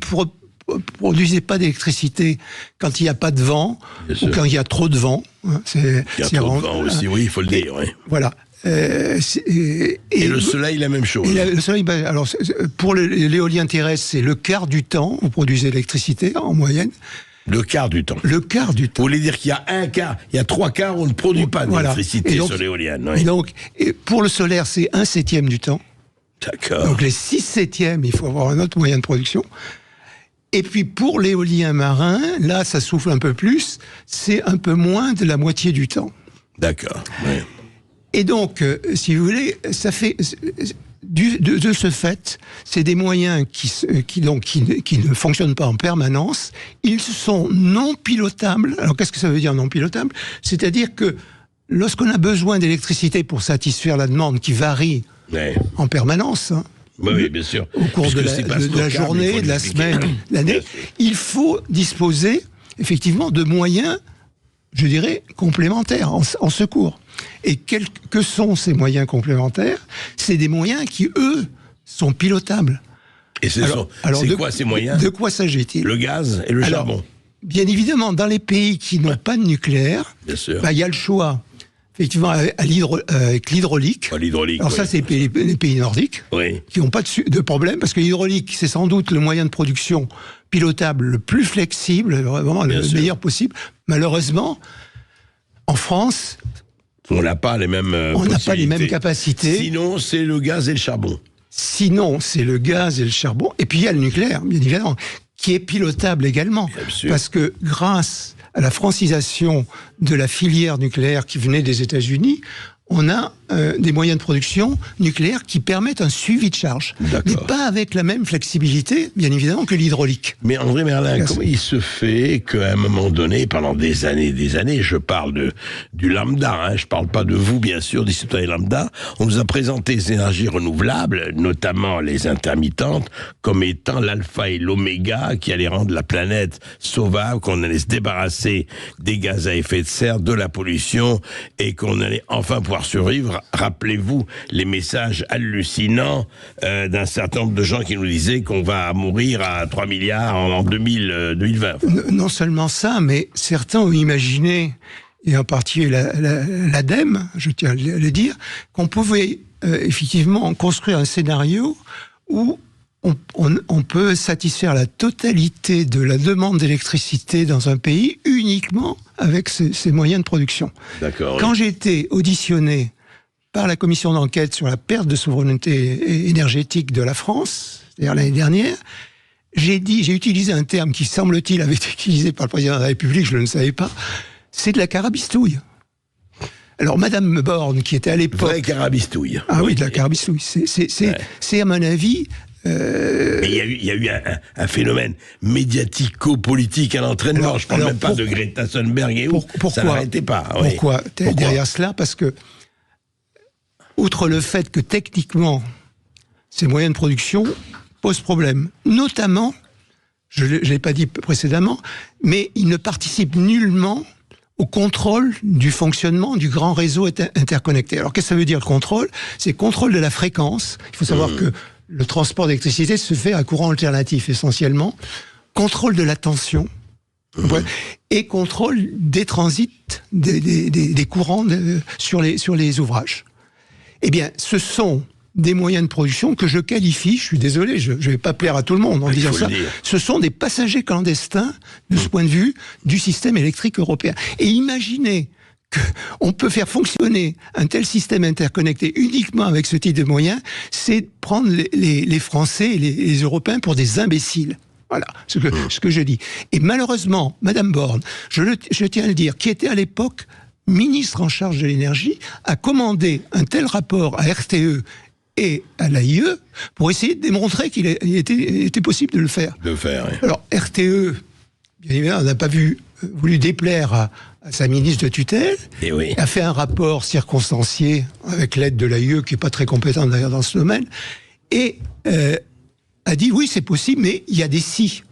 produisez pas d'électricité quand il n'y a pas de vent, ou quand il y a trop de vent. Il y a trop de vent aussi, oui, il faut le dire. Oui. Voilà. Et le soleil, la même chose. Le soleil, alors, pour l'éolien terrestre, c'est le quart du temps, vous produisez l'électricité en moyenne. Le quart du temps. Le quart du temps. Vous voulez dire qu'il y a un quart, il y a 3 quarts où on ne produit pas d'électricité sur l'éolienne. Oui. Et donc, pour le solaire, c'est 1/7 du temps. D'accord. Donc les 6/7, il faut avoir un autre moyen de production. Et puis pour l'éolien marin, là, ça souffle un peu plus, c'est un peu moins de la moitié du temps. D'accord. Oui. Et donc, si vous voulez, ça fait... De ce fait, c'est des moyens qui ne fonctionnent pas en permanence. Ils sont non pilotables. Alors, qu'est-ce que ça veut dire non pilotable ? C'est-à-dire que lorsqu'on a besoin d'électricité pour satisfaire la demande qui varie en permanence, oui, bien sûr. Au cours de la journée, de la semaine, de l'année, il faut disposer effectivement de moyens, je dirais, complémentaires, en secours. Et que sont ces moyens complémentaires ? C'est des moyens qui, eux, sont pilotables. Et c'est quoi ces moyens ? De quoi s'agit-il ? Le gaz et le charbon. Bien évidemment, dans les pays qui n'ont pas de nucléaire, il y a le choix, effectivement, avec l'hydraulique. Alors ça, c'est les pays nordiques, qui n'ont pas de problème, parce que l'hydraulique, c'est sans doute le moyen de production pilotable le plus flexible, vraiment le meilleur possible. Malheureusement, en France... On n'a pas les mêmes capacités. Sinon, c'est le gaz et le charbon. Et puis, il y a le nucléaire, bien évidemment, qui est pilotable également. Parce que grâce à la francisation de la filière nucléaire qui venait des États-Unis, on a des moyens de production nucléaires qui permettent un suivi de charge. Mais pas avec la même flexibilité, bien évidemment, que l'hydraulique. Mais André Merlin, comment il se fait qu'à un moment donné, pendant des années, je parle du lambda, je parle pas de vous, bien sûr, des citoyens lambda, on nous a présenté les énergies renouvelables, notamment les intermittentes, comme étant l'alpha et l'oméga qui allaient rendre la planète sauvable, qu'on allait se débarrasser des gaz à effet de serre, de la pollution, et qu'on allait enfin pouvoir survivre. Rappelez-vous les messages hallucinants d'un certain nombre de gens qui nous disaient qu'on va mourir à 3 milliards en 2020. Non seulement ça, mais certains ont imaginé, et en particulier l'ADEME, je tiens à le dire, qu'on pouvait effectivement construire un scénario où on peut satisfaire la totalité de la demande d'électricité dans un pays uniquement avec ces moyens de production. D'accord. Quand j'ai été auditionné par la commission d'enquête sur la perte de souveraineté énergétique de la France, c'est-à-dire l'année dernière, j'ai utilisé un terme qui, semble-t-il, avait été utilisé par le président de la République, je ne le savais pas, c'est de la carabistouille. Alors, Madame Borne, qui était à l'époque... Vraie carabistouille. Ah oui, de la carabistouille. C'est à mon avis... Mais il y a eu un phénomène médiatico-politique à l'entraînement. Je ne parle même pas de Greta Thunberg et pourquoi, ça n'arrêtait pas. Pourquoi derrière cela? Parce que, outre le fait que techniquement, ces moyens de production posent problème, notamment, je ne l'ai pas dit précédemment, mais ils ne participent nullement au contrôle du fonctionnement du grand réseau interconnecté. Alors, qu'est-ce que ça veut dire, le contrôle? C'est le contrôle de la fréquence. Il faut savoir que le transport d'électricité se fait à courant alternatif, essentiellement. Contrôle de la tension. Et contrôle des transits, des courants sur les ouvrages. Eh bien, ce sont des moyens de production que je qualifie, je suis désolé, je ne vais pas plaire à tout le monde en disant ça, ce sont des passagers clandestins, de ce point de vue, du système électrique européen. Et imaginez qu'on peut faire fonctionner un tel système interconnecté uniquement avec ce type de moyens, c'est prendre les Français et les Européens pour des imbéciles. Voilà ce que je dis. Et malheureusement, Madame Borne, je tiens à le dire, qui était à l'époque ministre en charge de l'énergie, a commandé un tel rapport à RTE et à l'AIE pour essayer de démontrer qu'il était possible de le faire. Oui. Alors, RTE, bien évidemment, n'a pas voulu déplaire à sa ministre de tutelle, a fait un rapport circonstancié avec l'aide de l'AIE, qui n'est pas très compétente d'ailleurs dans ce domaine, et a dit oui, c'est possible, mais il y a des si.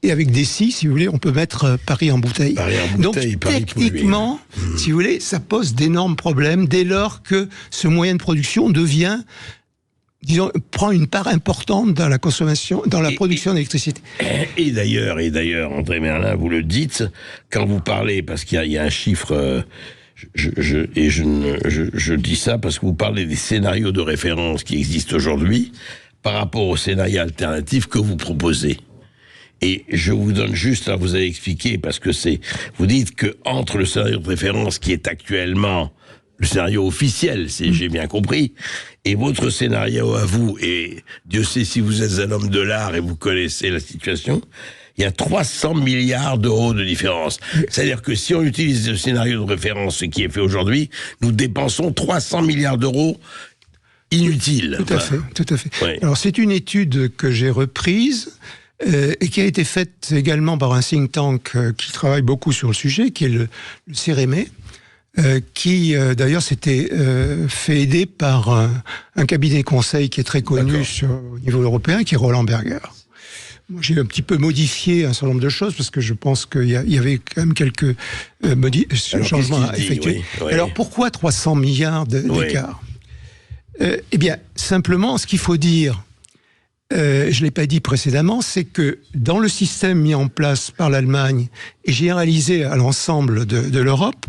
Et avec des si, si vous voulez, on peut mettre Paris en bouteille. Donc, techniquement, si vous voulez, ça pose d'énormes problèmes dès lors que ce moyen de production devient, disons, prend une part importante dans la consommation, dans la production d'électricité. Et d'ailleurs, André Merlin, vous le dites, quand vous parlez, parce qu'il y a un chiffre... Je dis ça parce que vous parlez des scénarios de référence qui existent aujourd'hui par rapport aux scénarios alternatifs que vous proposez. Et je vous donne juste, là, vous avez expliqué, parce que vous dites que entre le scénario de référence qui est actuellement le scénario officiel, j'ai bien compris, et votre scénario à vous, et Dieu sait si vous êtes un homme de l'art et vous connaissez la situation, il y a 300 milliards d'euros de différence. C'est-à-dire que si on utilise le scénario de référence, ce qui est fait aujourd'hui, nous dépensons 300 milliards d'euros inutiles. Tout à fait. Oui. Alors, c'est une étude que j'ai reprise, et qui a été faite également par un think tank qui travaille beaucoup sur le sujet, qui est le CEREME, qui d'ailleurs s'était fait aider par un cabinet conseil qui est très connu au niveau européen, qui est Roland Berger. Moi, j'ai un petit peu modifié un certain nombre de choses, parce que je pense qu'il y avait quand même quelques changements à effectuer. Oui. Alors, pourquoi 300 milliards d'écart? Eh bien, simplement, ce qu'il faut dire, je ne l'ai pas dit précédemment, c'est que dans le système mis en place par l'Allemagne et généralisé à l'ensemble de l'Europe,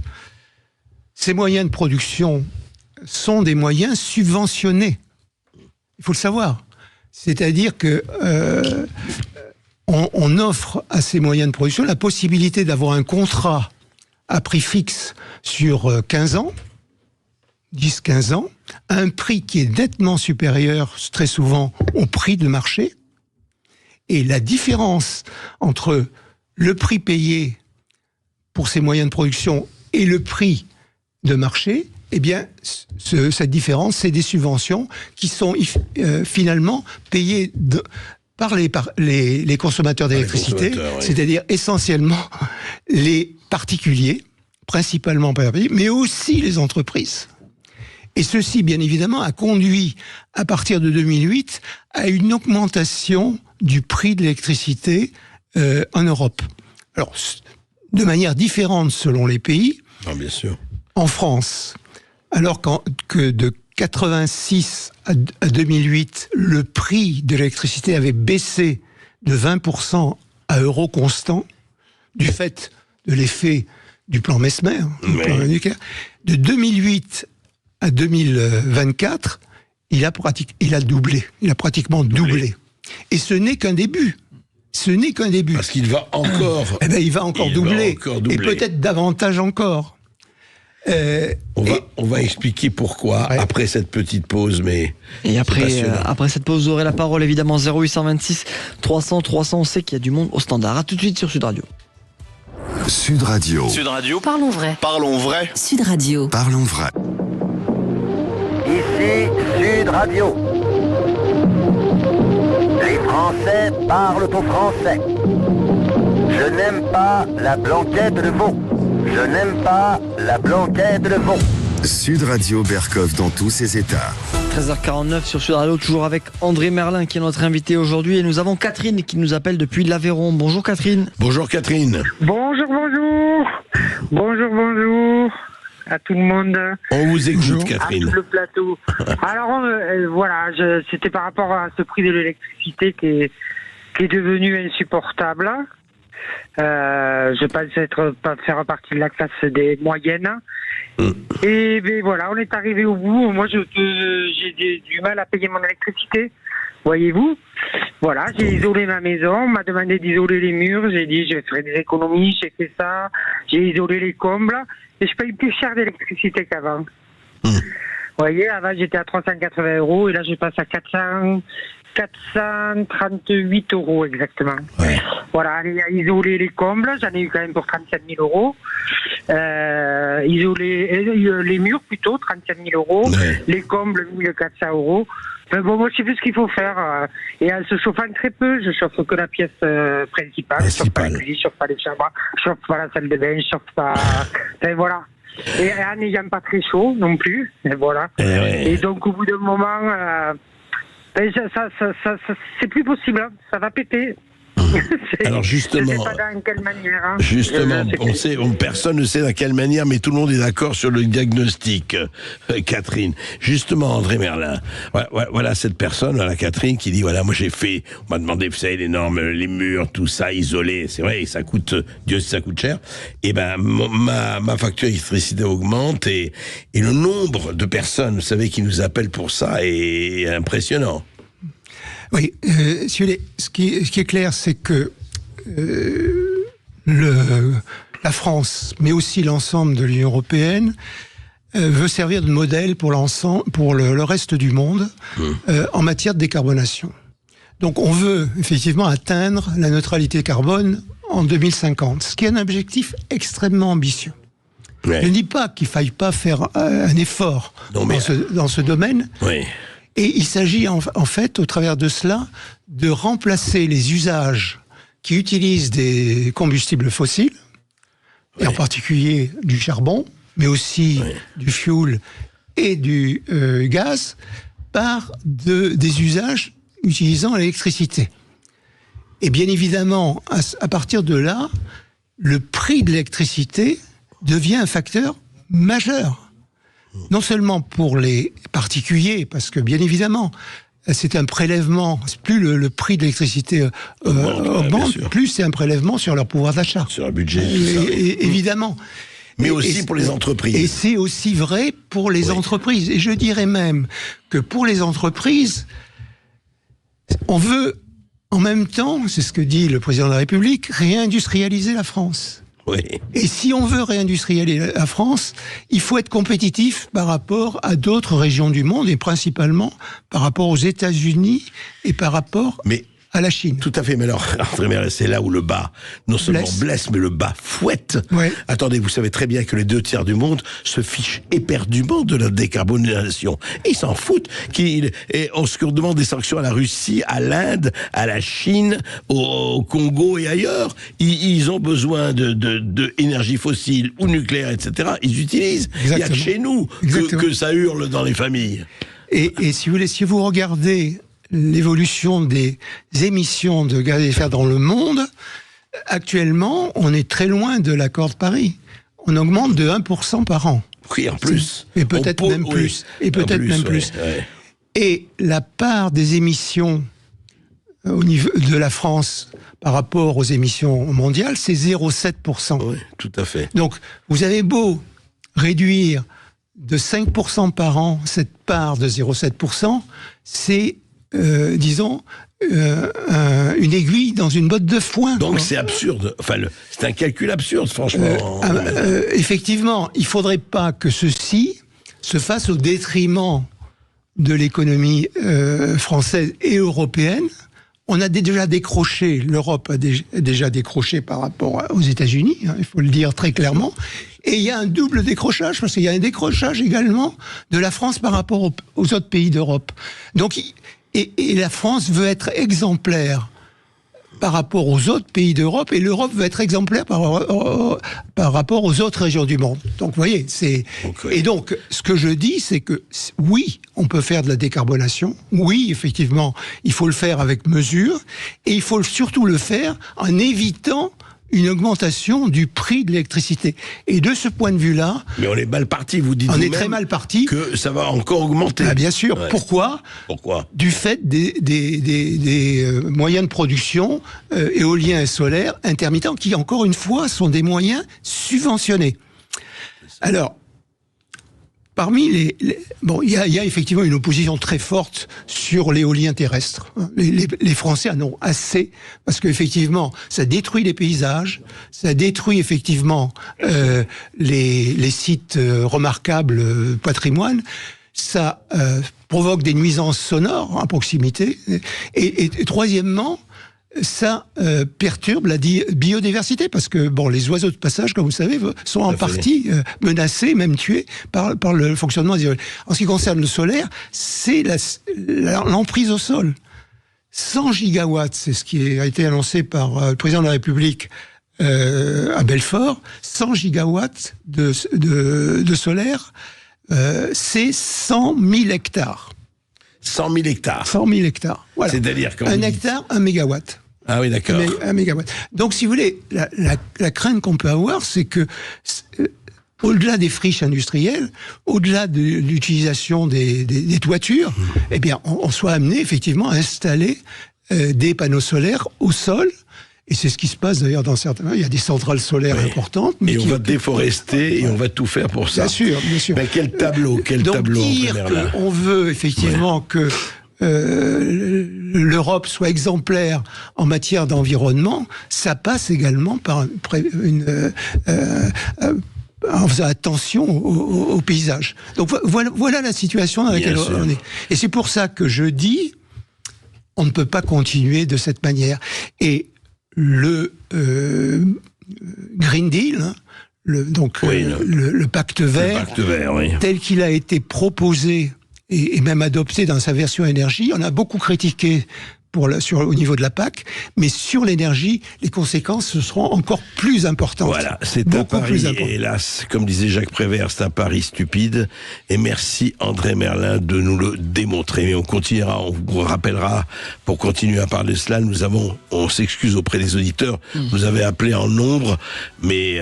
ces moyens de production sont des moyens subventionnés. Il faut le savoir. C'est-à-dire que on offre à ces moyens de production la possibilité d'avoir un contrat à prix fixe sur 15 ans, 10-15 ans, à un prix qui est nettement supérieur, très souvent, au prix de marché. Et la différence entre le prix payé pour ces moyens de production et le prix de marché eh bien, cette différence, c'est des subventions qui sont finalement payées par les consommateurs d'électricité, c'est-à-dire essentiellement les particuliers, principalement par les, mais aussi les entreprises. Et ceci, bien évidemment, a conduit, à partir de 2008, à une augmentation du prix de l'électricité en Europe. Alors, de manière différente selon les pays. Ah, bien sûr. En France, alors que de 86 à 2008, le prix de l'électricité avait baissé de 20% à euro constant, du fait de l'effet du plan Messmer, plan nucléaire. De 2008 à 2024, il a doublé. Il a pratiquement doublé. Et ce n'est qu'un début. Ce n'est qu'un début. Parce qu'il va encore... il va encore doubler. Et peut-être davantage encore. On va expliquer pourquoi après cette petite pause, mais et après cette pause, vous aurez la parole évidemment. 0826 300 300. On sait qu'il y a du monde au standard. À tout de suite sur Sud Radio. Sud Radio. Sud Radio. Parlons vrai. Parlons vrai. Sud Radio. Parlons vrai. Ici Sud Radio. Les Français parlent au français. Je n'aime pas la blanquette de veau. Je n'aime pas la blanquette de veau. Sud Radio Berkov dans tous ses états. 13h49 sur Sud Radio, toujours avec André Merlin qui est notre invité aujourd'hui. Et nous avon Catherine qui nous appelle depuis l'Aveyron. Bonjour Catherine. Bonjour Catherine. Bonjour, bonjour. Bonjour, bonjour à tout le monde. On vous écoute Catherine. À tout le plateau. Alors voilà, c'était par rapport à ce prix de l'électricité qui est devenu insupportable. Je pense faire partie de la classe des moyennes. Et ben voilà, on est arrivé au bout. Moi, j'ai du mal à payer mon électricité. Voyez-vous. Voilà, j'ai isolé ma maison. On m'a demandé d'isoler les murs. J'ai dit, je vais faire des économies. J'ai fait ça. J'ai isolé les combles. Et je paye plus cher d'électricité qu'avant. Vous voyez, avant, j'étais à 380 € et là, je passe à 438 € exactement. Ouais. Voilà, isoler les combles, j'en ai eu quand même pour 37 000 €. Isoler les murs plutôt, 37 000 €. Ouais. Les combles, 1400 €. Enfin bon, moi je sais plus ce qu'il faut faire. Et en se chauffant très peu, je chauffe que la pièce principale. Je chauffe pas la cuisine, je chauffe pas les chambres, je chauffe pas la salle de bain, je chauffe pas... Enfin voilà. Et en n'ayant pas très chaud non plus. Et voilà. Et donc au bout d'un moment... ça, c'est plus possible, ça va péter. Alors justement, je sais pas dans quelle manière. Hein. Justement, personne ne sait dans quelle manière, mais tout le monde est d'accord sur le diagnostic. Catherine, justement, André Merlin, voilà cette personne, voilà Catherine, qui dit voilà, moi j'ai fait, on m'a demandé, vous savez, les normes, les murs, tout ça, isolé, c'est vrai, ça coûte, Dieu sait, ça coûte cher. Et ben ma facture d'électricité augmente et le nombre de personnes, vous savez, qui nous appellent pour ça est impressionnant. Oui, ce qui est clair, c'est que la France, mais aussi l'ensemble de l'Union européenne, veut servir de modèle pour le reste du monde en matière de décarbonation. Donc on veut effectivement atteindre la neutralité carbone en 2050, ce qui est un objectif extrêmement ambitieux. Ouais. Je ne dis pas qu'il ne faille pas faire un effort dans ce domaine. Oui. Et il s'agit en fait, au travers de cela, de remplacer les usages qui utilisent des combustibles fossiles, et en particulier du charbon, mais aussi du fioul et du gaz, par des usages utilisant l'électricité. Et bien évidemment, à partir de là, le prix de l'électricité devient un facteur majeur. Non seulement pour les particuliers, parce que bien évidemment, c'est un prélèvement, plus le prix de l'électricité augmente, plus c'est un prélèvement sur leur pouvoir d'achat. Sur leur budget. Évidemment. Mais aussi pour les entreprises. Et c'est aussi vrai pour les entreprises. Et je dirais même que pour les entreprises, on veut, en même temps, c'est ce que dit le président de la République, réindustrialiser la France. Oui. Et si on veut réindustrialiser la France, il faut être compétitif par rapport à d'autres régions du monde et principalement par rapport aux États-Unis et par rapport à la Chine. Tout à fait, mais alors, André Merlin, c'est là où le bas, non seulement blesse, mais le bas fouette. Ouais. Attendez, vous savez très bien que les 2 tiers du monde se fichent éperdument de la décarbonisation. Ils s'en foutent. On se demande des sanctions à la Russie, à l'Inde, à la Chine, au Congo et ailleurs. Ils ont besoin de énergie fossile ou nucléaire, etc. Ils utilisent. Il n'y a que chez nous que ça hurle dans les familles. Et si vous voulez, si vous regardez l'évolution des émissions de gaz à effet de serre dans le monde, actuellement, on est très loin de l'accord de Paris. On augmente de 1% par an. Oui, en plus. Et peut-être même plus. Et peut-être même plus. Ouais. Et la part des émissions au niveau de la France par rapport aux émissions mondiales, c'est 0,7%. Oui, tout à fait. Donc, vous avez beau réduire de 5% par an cette part de 0,7%, c'est disons, une aiguille dans une botte de foin. Donc c'est absurde. Enfin, c'est un calcul absurde, franchement. Effectivement, il ne faudrait pas que ceci se fasse au détriment de l'économie française et européenne. On a déjà décroché, l'Europe a déjà décroché par rapport aux États-Unis, hein, il faut le dire très clairement. Et il y a un double décrochage, parce qu'il y a un décrochage également de la France par rapport aux autres pays d'Europe. Donc, et la France veut être exemplaire par rapport aux autres pays d'Europe, et l'Europe veut être exemplaire par rapport aux autres régions du monde. Donc, vous voyez, c'est... Okay. Et donc, ce que je dis, c'est que, oui, on peut faire de la décarbonation. Oui, effectivement, il faut le faire avec mesure. Et il faut surtout le faire en évitant une augmentation du prix de l'électricité. Et de ce point de vue-là... Mais on est mal parti, vous dites. On est très mal parti. Que ça va encore augmenter. Ah, bien sûr. Ouais. Pourquoi ? Du fait des moyens de production éoliens et solaires intermittents, qui, encore une fois, sont des moyens subventionnés. Alors, parmi bon, il y a effectivement une opposition très forte sur l'éolien terrestre. Les Français en ont assez, parce qu'effectivement, ça détruit les paysages, ça détruit effectivement les sites remarquables patrimoine, ça provoque des nuisances sonores à proximité, et troisièmement, ça perturbe la biodiversité, parce que bon, les oiseaux de passage, comme vous savez, sont en partie menacés, même tués par le fonctionnement des éoliennes. En ce qui concerne le solaire, c'est l'emprise au sol. 100 gigawatts, c'est ce qui a été annoncé par le président de la République à Belfort. 100 gigawatts de solaire, c'est 100 000 hectares. 100 000 hectares. 100 000 hectares. Voilà. C'est-à-dire quand un hectare, 1 mégawatt. Ah oui, d'accord. Un mégawatt. Donc, si vous voulez, la crainte qu'on peut avoir, c'est que, au-delà des friches industrielles, au-delà de l'utilisation des toitures, eh bien, on soit amené effectivement à installer des panneaux solaires au sol. Et c'est ce qui se passe d'ailleurs dans certains... Il y a des centrales solaires importantes. Mais on va déforester et on va tout faire pour ça. Bien sûr, bien sûr. Ben, quel tableau, Donc dire qu'on veut effectivement que l'Europe soit exemplaire en matière d'environnement, ça passe également par en faisant attention au paysage. Donc voilà la situation dans laquelle on est. Et c'est pour ça que je dis, on ne peut pas continuer de cette manière. Et le Green Deal, hein, le pacte vert, tel qu'il a été proposé et même adopté dans sa version énergie, on a beaucoup critiqué au niveau de la PAC, mais sur l'énergie, les conséquences seront encore plus importantes. Voilà, c'est un pari, hélas, comme disait Jacques Prévert, c'est un pari stupide, et merci André Merlin de nous le démontrer. Mais on continuera, on vous rappellera, pour continuer à parler de cela, on s'excuse auprès des auditeurs, vous avez appelé en nombre, mais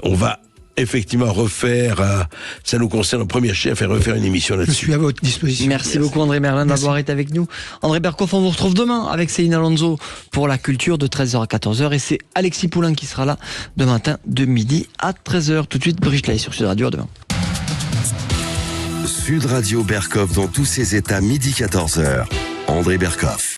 on va effectivement refaire, ça nous concerne au premier chef, et refaire une émission là-dessus. Je suis à votre disposition. Merci beaucoup André Merlin d'avoir été avec nous. André Berkoff, on vous retrouve demain avec Céline Alonso pour la culture de 13h à 14h, et c'est Alexis Poulain qui sera là demain matin de midi à 13h. Tout de suite, Brigitte Lahaye sur Sud Radio, à demain. Sud Radio Berkoff dans tous ses états, midi 14h. André Berkoff.